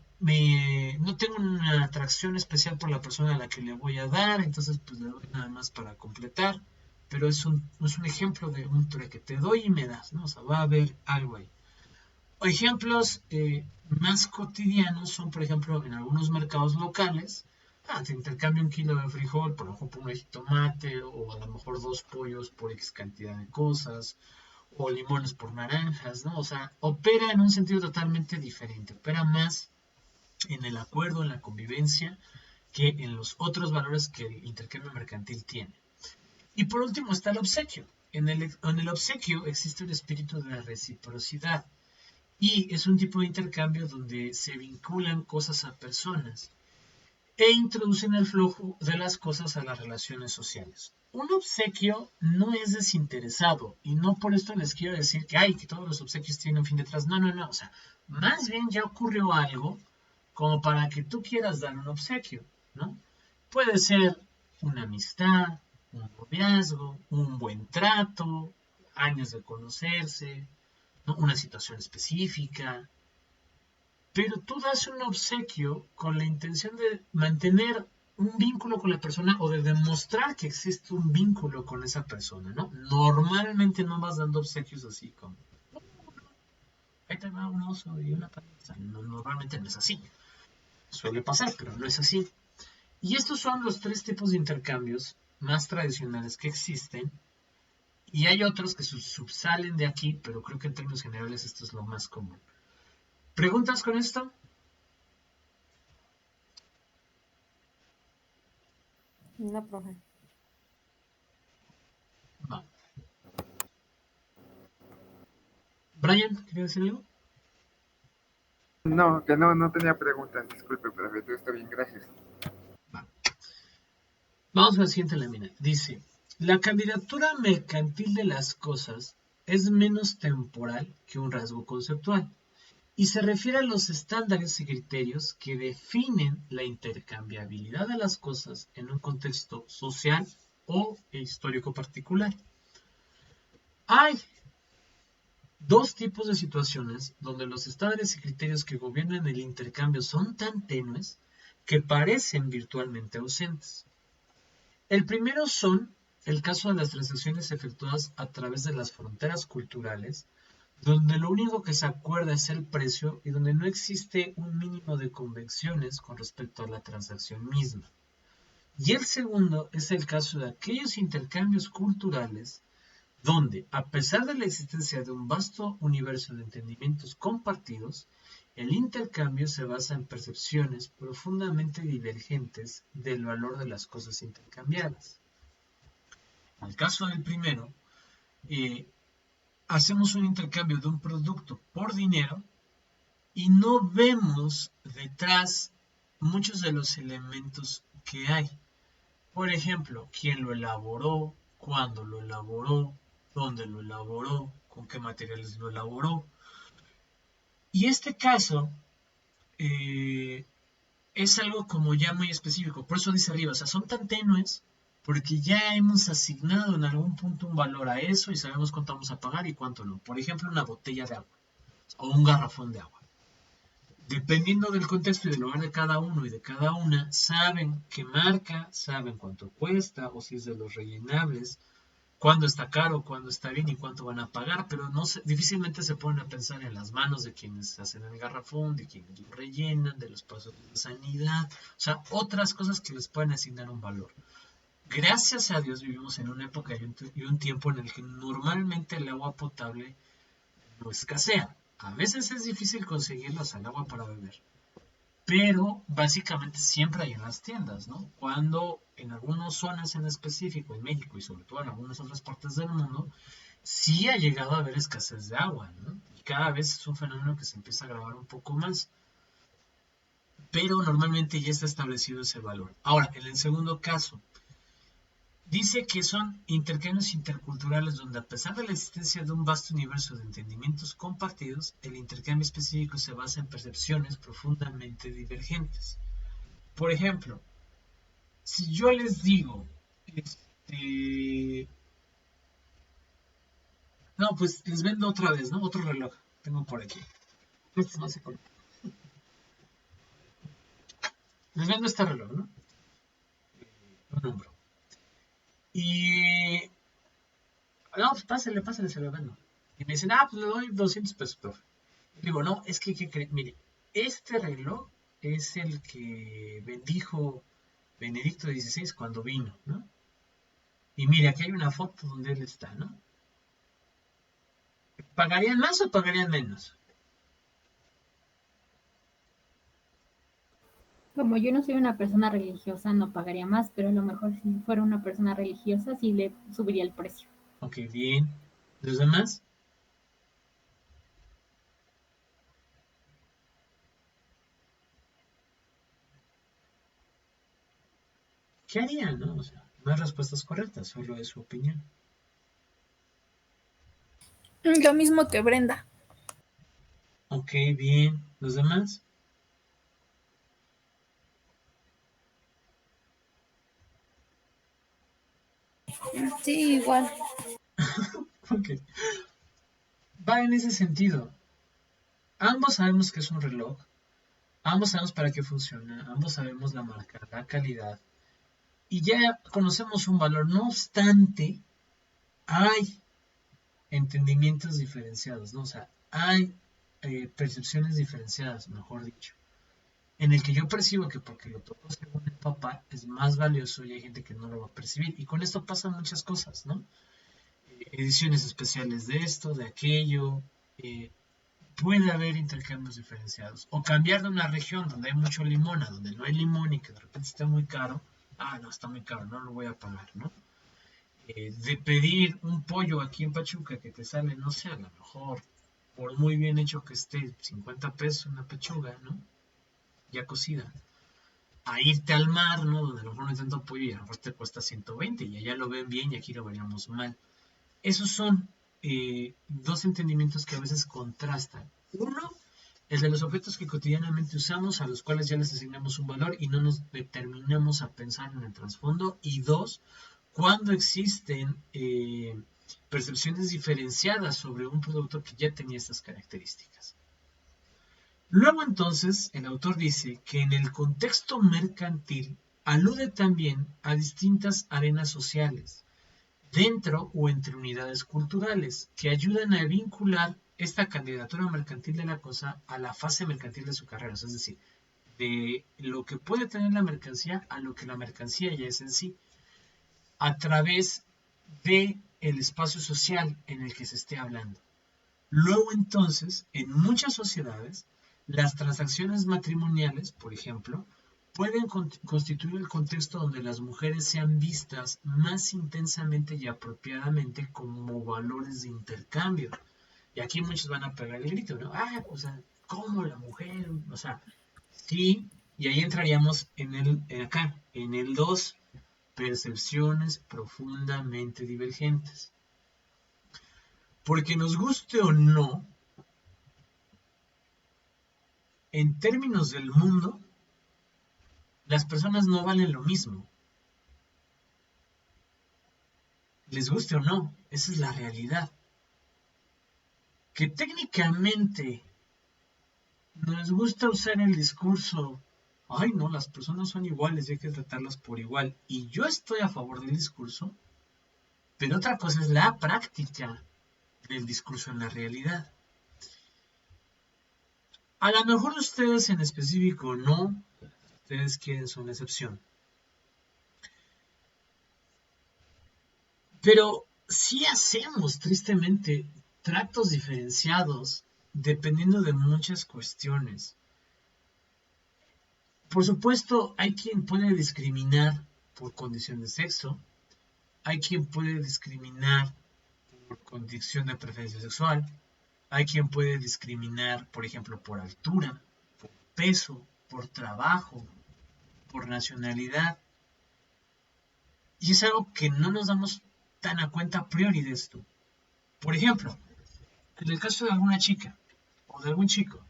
tengo una atracción especial por la persona a la que le voy a dar, entonces pues le doy nada más para completar. Pero es un ejemplo de un trueque, te doy y me das, ¿no? O sea, va a haber algo ahí. Ejemplos más cotidianos son, por ejemplo, en algunos mercados locales, te intercambio un kilo de frijol, por ejemplo, por un jitomate, o a lo mejor 2 pollos por X cantidad de cosas, o limones por naranjas, ¿no? O sea, opera en un sentido totalmente diferente, opera más en el acuerdo, en la convivencia, que en los otros valores que el intercambio mercantil tiene. Y por último está el obsequio. En el obsequio existe un espíritu de reciprocidad y es un tipo de intercambio donde se vinculan cosas a personas e introducen el flujo de las cosas a las relaciones sociales. Un obsequio no es desinteresado y no por esto les quiero decir que todos los obsequios tienen un fin detrás. No, o sea, más bien ya ocurrió algo como para que tú quieras dar un obsequio, ¿no? Puede ser una amistad, un noviazgo, un buen trato, años de conocerse, ¿no? Una situación específica. pero tú das un obsequio con la intención de mantener un vínculo con la persona o de demostrar que existe un vínculo con esa persona, ¿no? Normalmente no vas dando obsequios así como, ahí te va un oso y una paleta. No, normalmente no es así. Suele pasar, pero no es así. Y estos son los 3 tipos de intercambios más tradicionales que existen. Y hay otros que subsalen de aquí, pero creo que en términos generales esto es lo más común. ¿Preguntas con esto? No, profe. Va. Brian, ¿querías decir algo? No, que no tenía preguntas, disculpe, pero todo está bien, gracias. Vamos a la siguiente lámina. Dice, la candidatura mercantil de las cosas es menos temporal que un rasgo conceptual y se refiere a los estándares y criterios que definen la intercambiabilidad de las cosas en un contexto social o histórico particular. Hay 2 tipos de situaciones donde los estándares y criterios que gobiernan el intercambio son tan tenues que parecen virtualmente ausentes. El primero son el caso de las transacciones efectuadas a través de las fronteras culturales, donde lo único que se acuerda es el precio y donde no existe un mínimo de convenciones con respecto a la transacción misma. Y el segundo es el caso de aquellos intercambios culturales donde, a pesar de la existencia de un vasto universo de entendimientos compartidos, el intercambio se basa en percepciones profundamente divergentes del valor de las cosas intercambiadas. En el caso del primero, hacemos un intercambio de un producto por dinero y no vemos detrás muchos de los elementos que hay. Por ejemplo, quién lo elaboró, cuándo lo elaboró, dónde lo elaboró, con qué materiales lo elaboró. Y este caso es algo como ya muy específico. Por eso dice arriba, o sea, son tan tenues porque ya hemos asignado en algún punto un valor a eso y sabemos cuánto vamos a pagar y cuánto no. Por ejemplo, una botella de agua o un garrafón de agua. Dependiendo del contexto y del lugar de cada uno y de cada una, saben qué marca, saben cuánto cuesta o si es de los rellenables, cuándo está caro, cuándo está bien y cuánto van a pagar, pero difícilmente se ponen a pensar en las manos de quienes hacen el garrafón, de quienes lo rellenan, de los pasos de sanidad, o sea, otras cosas que les pueden asignar un valor. Gracias a Dios vivimos en una época y un tiempo en el que normalmente el agua potable no escasea. A veces es difícil conseguirlo, el agua para beber, pero básicamente siempre hay en las tiendas, ¿no? Cuando en algunas zonas en específico, en México y sobre todo en algunas otras partes del mundo, sí ha llegado a haber escasez de agua, ¿no? Y cada vez es un fenómeno que se empieza a agravar un poco más, pero normalmente ya está establecido ese valor. Ahora, en el segundo caso, dice que son intercambios interculturales donde a pesar de la existencia de un vasto universo de entendimientos compartidos, el intercambio específico se basa en percepciones profundamente divergentes. Por ejemplo, si yo les digo, no, pues les vendo otra vez, ¿no? Otro reloj, tengo por aquí. No sé por qué. Les vendo este reloj, ¿no? Un número. Y no, pues pásale, se lo vendo. Y me dicen, pues le doy 200 pesos, profe. Y digo, no, es que, mire, este reloj es el que bendijo Benedicto XVI cuando vino, ¿no? Y mire, aquí hay una foto donde él está, ¿no? ¿Pagarían más o pagarían menos? Como yo no soy una persona religiosa, no pagaría más, pero a lo mejor si fuera una persona religiosa, sí le subiría el precio. Ok, bien. ¿Los demás? ¿Qué harían, no? O sea, no hay respuestas correctas, solo es su opinión. Lo mismo que Brenda. Ok, bien. ¿Los demás? Sí, igual. Ok. Va en ese sentido. Ambos sabemos que es un reloj Ambos sabemos para qué funciona, ambos sabemos la marca, la calidad, y ya conocemos un valor. No obstante, hay entendimientos diferenciados, ¿no? O sea, hay percepciones diferenciadas, mejor dicho, en el que yo percibo que porque lo toco según el papá es más valioso y hay gente que no lo va a percibir. Y con esto pasan muchas cosas, ¿no? Ediciones especiales de esto, de aquello, puede haber intercambios diferenciados. O cambiar de una región donde hay mucho limón a donde no hay limón y que de repente está muy caro. Ah, no, está muy caro, no lo voy a pagar, ¿no? De pedir un pollo aquí en Pachuca que te sale, no sé, a lo mejor, por muy bien hecho que esté, 50 pesos una pechuga, ¿no? Ya cocida. A irte al mar, ¿no? Donde a lo mejor no hay tanto pollo y a lo mejor te cuesta 120 y allá lo ven bien y aquí lo veríamos mal. Esos son dos entendimientos que a veces contrastan. Uno, el de los objetos que cotidianamente usamos, a los cuales ya les asignamos un valor y no nos determinamos a pensar en el trasfondo. Y dos, cuando existen percepciones diferenciadas sobre un producto que ya tenía estas características. Luego entonces el autor dice que en el contexto mercantil alude también a distintas arenas sociales, dentro o entre unidades culturales, que ayudan a vincular esta candidatura mercantil de la cosa a la fase mercantil de su carrera, es decir, de lo que puede tener la mercancía a lo que la mercancía ya es en sí, a través de el espacio social en el que se esté hablando. Luego entonces, en muchas sociedades, las transacciones matrimoniales, por ejemplo, pueden constituir el contexto donde las mujeres sean vistas más intensamente y apropiadamente como valores de intercambio. Y aquí muchos van a pegar el grito, ¿no? Ah, o sea, ¿cómo la mujer? O sea, sí, y ahí entraríamos en el 2, percepciones profundamente divergentes. Porque nos guste o no, en términos del mundo, las personas no valen lo mismo. Les guste o no, esa es la realidad. Que técnicamente nos gusta usar el discurso, ay no, las personas son iguales y hay que tratarlas por igual. Y yo estoy a favor del discurso, pero otra cosa es la práctica del discurso en la realidad. A lo mejor ustedes en específico no, ustedes quieren ser una excepción. Pero sí hacemos, tristemente, tratos diferenciados dependiendo de muchas cuestiones. Por supuesto, hay quien puede discriminar por condición de sexo, hay quien puede discriminar por condición de preferencia sexual, hay quien puede discriminar, por ejemplo, por altura, por peso, por trabajo, por nacionalidad. Y es algo que no nos damos tan a cuenta a priori de esto. Por ejemplo, en el caso de alguna chica o de algún chico,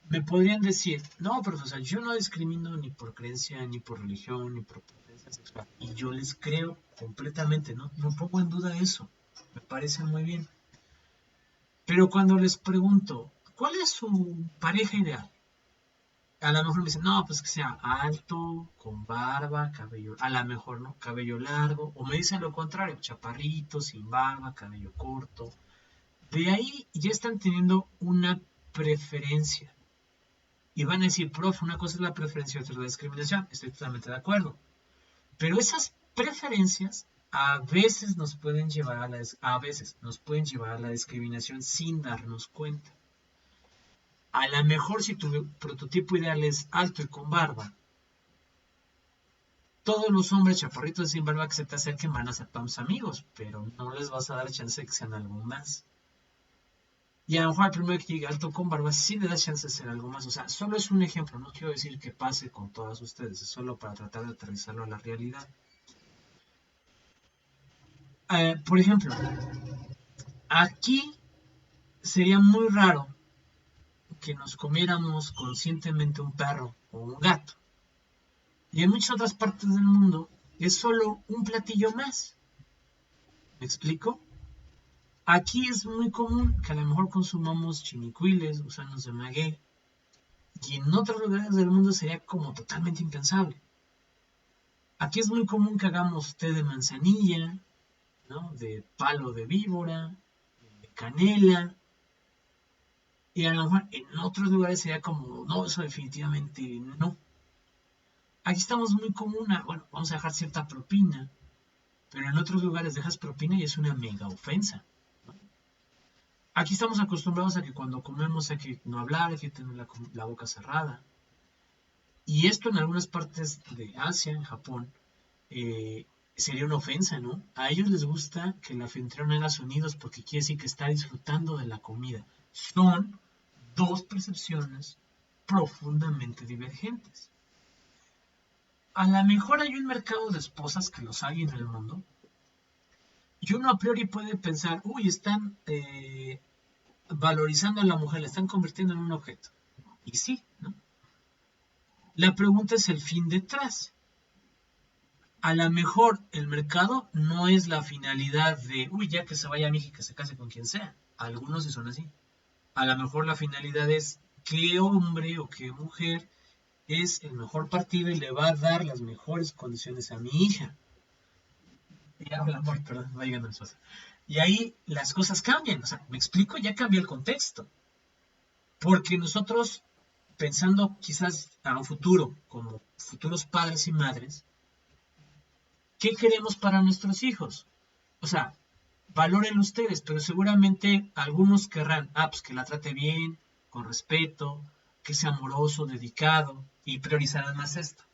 me podrían decir, no, pero o sea, yo no discrimino ni por creencia, ni por religión, ni por preferencia sexual. Y yo les creo completamente, no pongo en duda eso. Me parece muy bien. Pero cuando les pregunto, ¿cuál es su pareja ideal? A lo mejor me dicen, no, pues que sea alto, con barba, cabello, a lo mejor no, cabello largo, o me dicen lo contrario, chaparrito, sin barba, cabello corto. De ahí ya están teniendo una preferencia. Y van a decir, profe, una cosa es la preferencia, otra es la discriminación. Estoy totalmente de acuerdo. Pero esas preferencias a veces nos pueden llevar a la discriminación sin darnos cuenta. A lo mejor si tu prototipo ideal es alto y con barba, todos los hombres chaparritos sin barba que se te acerquen van a ser tus amigos, pero no les vas a dar chance de que sean algo más. Y a lo mejor al primero que llegue alto con barba sí le das chance de ser algo más. O sea, solo es un ejemplo, no quiero decir que pase con todas ustedes, es solo para tratar de aterrizarlo a la realidad. Por ejemplo, aquí sería muy raro que nos comiéramos conscientemente un perro o un gato. Y en muchas otras partes del mundo es solo un platillo más. ¿Me explico? Aquí es muy común que a lo mejor consumamos chinicuiles, gusanos de maguey. Y en otros lugares del mundo sería como totalmente impensable. Aquí es muy común que hagamos té de manzanilla, ¿no? De palo de víbora, de canela. Y a lo mejor en otros lugares sería como, no, eso definitivamente no. Aquí estamos muy común, bueno, vamos a dejar cierta propina, pero en otros lugares dejas propina y es una mega ofensa. Aquí estamos acostumbrados a que cuando comemos hay que no hablar, hay que tener la boca cerrada. Y esto en algunas partes de Asia, en Japón, sería una ofensa, ¿no? A ellos les gusta que el anfitrión haga sonidos porque quiere decir que está disfrutando de la comida. Son dos percepciones profundamente divergentes. A lo mejor hay un mercado de esposas que los hay en el mundo. Y uno a priori puede pensar, uy, están valorizando a la mujer, la están convirtiendo en un objeto. Y sí, ¿no? La pregunta es el fin detrás. A lo mejor el mercado no es la finalidad de, uy, ya que se vaya a México, que se case con quien sea. Algunos sí son así. A lo mejor la finalidad es qué hombre o qué mujer es el mejor partido y le va a dar las mejores condiciones a mi hija. Y habla amor, perdón, va llegando mi esposa. Y ahí las cosas cambian. O sea, me explico, ya cambia el contexto. Porque nosotros, pensando quizás a un futuro, como futuros padres y madres, ¿qué queremos para nuestros hijos? O sea, valoren ustedes, pero seguramente algunos querrán, pues que la trate bien, con respeto, que sea amoroso, dedicado, y priorizarán más esto.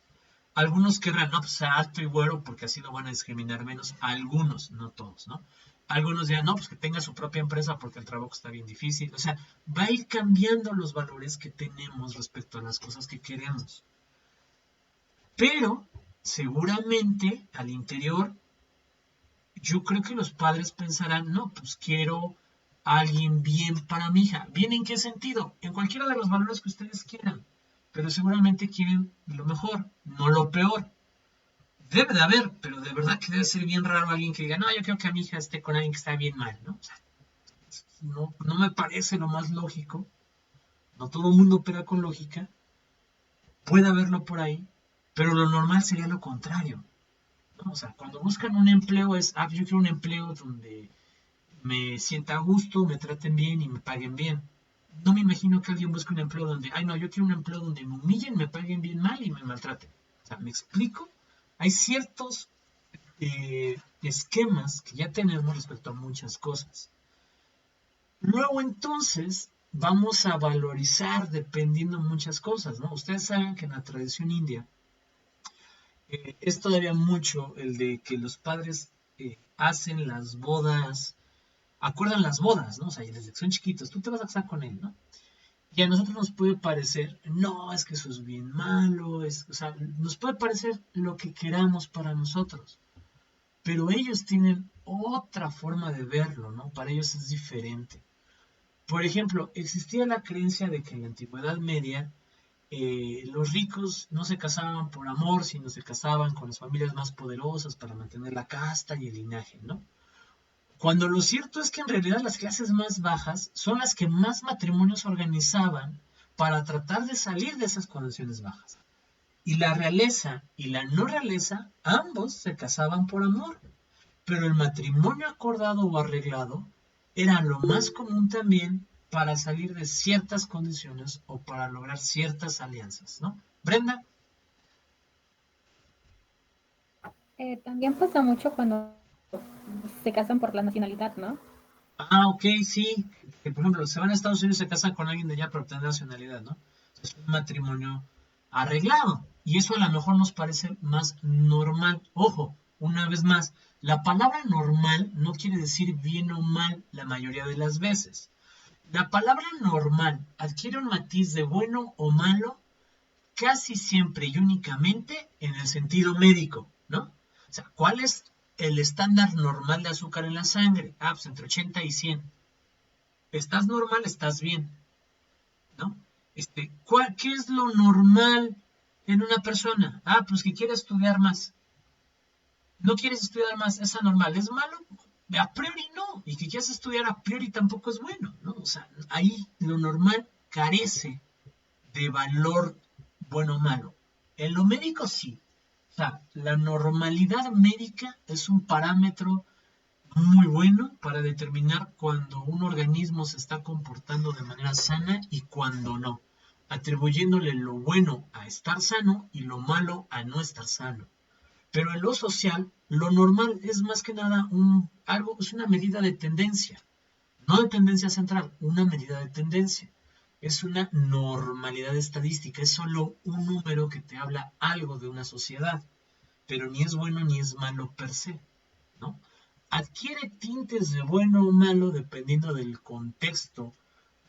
Algunos querrán, pues sea alto y güero, porque así lo van a discriminar menos. Algunos, no todos, ¿no? Algunos dirán, pues que tenga su propia empresa porque el trabajo está bien difícil. O sea, va a ir cambiando los valores que tenemos respecto a las cosas que queremos. Pero, seguramente, al interior, yo creo que los padres pensarán, no, pues quiero a alguien bien para mi hija. ¿Bien en qué sentido? En cualquiera de los valores que ustedes quieran. Pero seguramente quieren lo mejor, no lo peor. Debe de haber, pero de verdad que debe ser bien raro alguien que diga, no, yo quiero que mi hija esté con alguien que está bien mal, ¿no? O sea, no me parece lo más lógico. No todo el mundo opera con lógica. Puede haberlo por ahí, pero lo normal sería lo contrario, ¿no? O sea, cuando buscan un empleo es, yo quiero un empleo donde me sienta a gusto, me traten bien y me paguen bien. No me imagino que alguien busque un empleo donde, no, yo quiero un empleo donde me humillen, me paguen bien mal y me maltraten. O sea, ¿me explico? Hay ciertos esquemas que ya tenemos respecto a muchas cosas. Luego entonces vamos a valorizar dependiendo de muchas cosas, ¿no? Ustedes saben que en la tradición india es todavía mucho el de que los padres hacen las bodas, acuerdan las bodas, ¿no? O sea, desde que son chiquitos, tú te vas a casar con él, ¿no? Y a nosotros nos puede parecer, no, es que eso es bien malo, o sea, nos puede parecer lo que queramos para nosotros, pero ellos tienen otra forma de verlo, ¿no? Para ellos es diferente. Por ejemplo, existía la creencia de que en la Antigüedad Media los ricos no se casaban por amor, sino se casaban con las familias más poderosas para mantener la casta y el linaje, ¿no? Cuando lo cierto es que en realidad las clases más bajas son las que más matrimonios organizaban para tratar de salir de esas condiciones bajas. Y la realeza y la no realeza, ambos se casaban por amor. Pero el matrimonio acordado o arreglado era lo más común también para salir de ciertas condiciones o para lograr ciertas alianzas, ¿no? Brenda. También pasa mucho cuando se casan por la nacionalidad, ¿no? Ok, sí. Que, por ejemplo, se van a Estados Unidos y se casan con alguien de allá para obtener nacionalidad, ¿no? Es un matrimonio arreglado. Y eso a lo mejor nos parece más normal. Ojo, una vez más, la palabra normal no quiere decir bien o mal la mayoría de las veces. La palabra normal adquiere un matiz de bueno o malo casi siempre y únicamente en el sentido médico, ¿no? O sea, ¿cuál es el estándar normal de azúcar en la sangre? Pues entre 80 y 100. ¿Estás normal? ¿Estás bien? ¿No? ¿Qué es lo normal en una persona? Pues que quiere estudiar más. ¿No quieres estudiar más? ¿Es anormal? ¿Es malo? A priori no. Y que quieras estudiar a priori tampoco es bueno, ¿no? O sea, ahí lo normal carece de valor bueno o malo. En lo médico sí. O sea, la normalidad médica es un parámetro muy bueno para determinar cuando un organismo se está comportando de manera sana y cuando no, atribuyéndole lo bueno a estar sano y lo malo a no estar sano. Pero en lo social, lo normal es más que nada es una medida de tendencia, no de tendencia central, una medida de tendencia. Es una normalidad estadística, es solo un número que te habla algo de una sociedad, pero ni es bueno ni es malo per se, ¿no? Adquiere tintes de bueno o malo dependiendo del contexto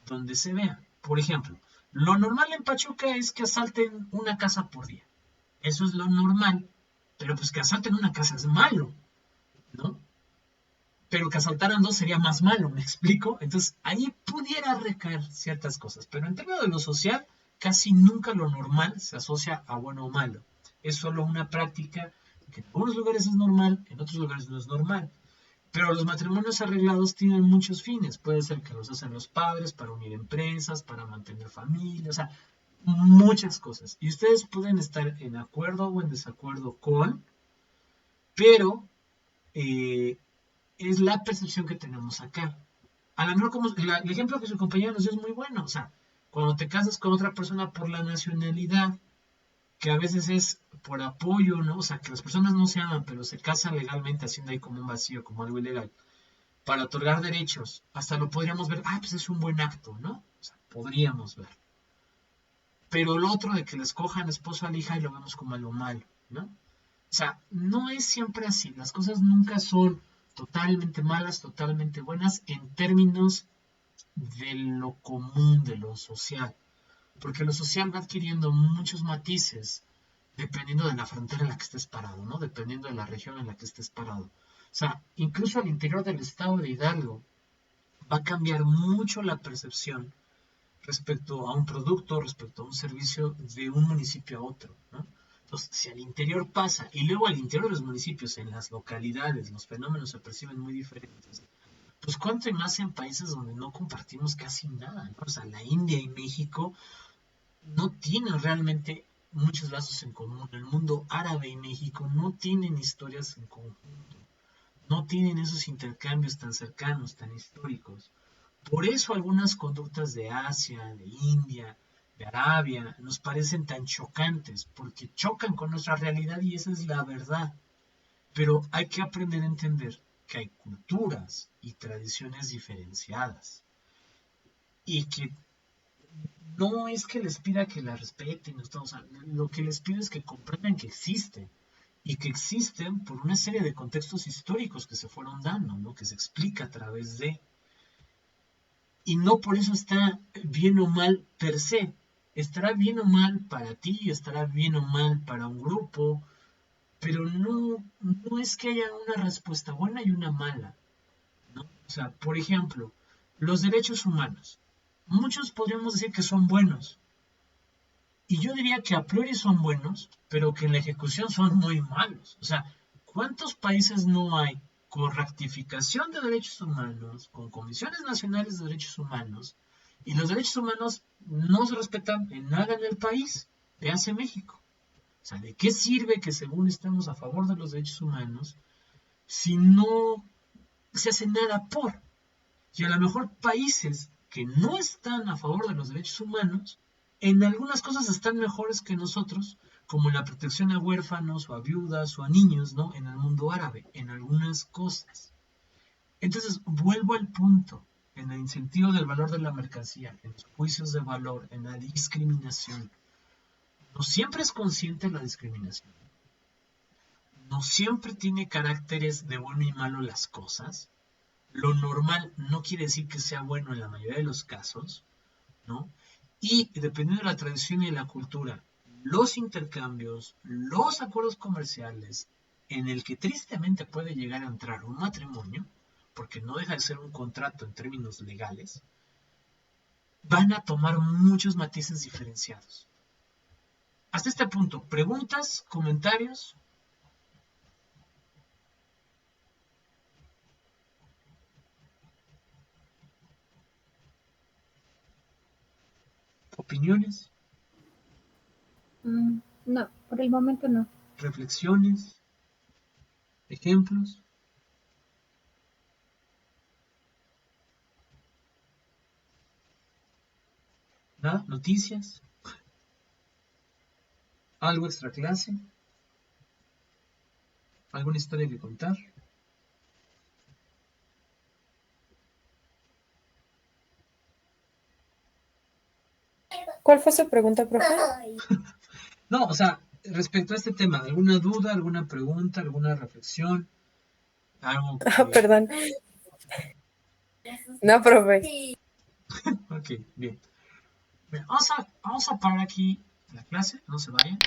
donde se vea. Por ejemplo, lo normal en Pachuca es que asalten una casa por día. Eso es lo normal, pero pues que asalten una casa es malo, ¿no? Pero que asaltaran dos sería más malo, ¿me explico? Entonces ahí pudiera recaer ciertas cosas, pero en términos de lo social, casi nunca lo normal se asocia a bueno o malo. Es solo una práctica que en algunos lugares es normal, en otros lugares no es normal. Pero los matrimonios arreglados tienen muchos fines. Puede ser que los hacen los padres para unir empresas, para mantener familias, o sea, muchas cosas. Y ustedes pueden estar en acuerdo o en desacuerdo con, pero es la percepción que tenemos acá. A lo mejor como el ejemplo que su compañero nos dio es muy bueno. O sea, cuando te casas con otra persona por la nacionalidad, que a veces es por apoyo, ¿no? O sea, que las personas no se aman, pero se casan legalmente haciendo ahí como un vacío, como algo ilegal, para otorgar derechos. Hasta lo podríamos ver, pues es un buen acto, ¿no? O sea, podríamos ver. Pero el otro de que le escojan esposo a la hija y lo vemos como algo malo, ¿no? O sea, no es siempre así. Las cosas nunca son totalmente malas, totalmente buenas en términos de lo común, de lo social. Porque lo social va adquiriendo muchos matices dependiendo de la frontera en la que estés parado, ¿no? Dependiendo de la región en la que estés parado. O sea, incluso al interior del estado de Hidalgo va a cambiar mucho la percepción respecto a un producto, respecto a un servicio de un municipio a otro, ¿no? Entonces, si al interior pasa, y luego al interior de los municipios, en las localidades, los fenómenos se perciben muy diferentes, pues cuánto y más en países donde no compartimos casi nada, ¿no? O sea, la India y México no tienen realmente muchos lazos en común. El mundo árabe y México no tienen historias en conjunto, no tienen esos intercambios tan cercanos, tan históricos. Por eso algunas conductas de Asia, de India, de Arabia, nos parecen tan chocantes, porque chocan con nuestra realidad y esa es la verdad. Pero hay que aprender a entender que hay culturas y tradiciones diferenciadas y que no es que les pida que la respeten, o sea, lo que les pido es que comprendan que existen y que existen por una serie de contextos históricos que se fueron dando, ¿no? Que se explica a través de, y no por eso está bien o mal per se, estará bien o mal para ti, estará bien o mal para un grupo, pero no es que haya una respuesta buena y una mala, ¿no? O sea, por ejemplo, los derechos humanos, muchos podríamos decir que son buenos, y yo diría que a priori son buenos, pero que en la ejecución son muy malos. O sea, ¿cuántos países no hay con rectificación de derechos humanos, con comisiones nacionales de derechos humanos, y los derechos humanos no se respetan en nada en el país? Véase México. O sea, ¿de qué sirve que según estemos a favor de los derechos humanos si no se hace nada por? Y a lo mejor países que no están a favor de los derechos humanos, en algunas cosas están mejores que nosotros, como en la protección a huérfanos o a viudas o a niños, ¿no? En el mundo árabe, en algunas cosas. Entonces, vuelvo al punto, en el sentido del valor de la mercancía, en los juicios de valor, en la discriminación. No siempre es consciente la discriminación. No siempre tiene caracteres de bueno y malo las cosas. Lo normal no quiere decir que sea bueno en la mayoría de los casos, ¿no? Y dependiendo de la tradición y de la cultura, los intercambios, los acuerdos comerciales, en el que tristemente puede llegar a entrar un matrimonio, porque no deja de ser un contrato en términos legales, van a tomar muchos matices diferenciados. Hasta este punto, ¿preguntas, comentarios? ¿Opiniones? No, por el momento no. Reflexiones, ejemplos. Nada, noticias. Algo extra clase. ¿Alguna historia que contar? ¿Cuál fue su pregunta, profe? No, o sea, respecto a este tema, ¿alguna duda, alguna pregunta, alguna reflexión? Algo que... Perdón. No, profe. Ok, bien. Bien, vamos a parar aquí la clase, no se vayan.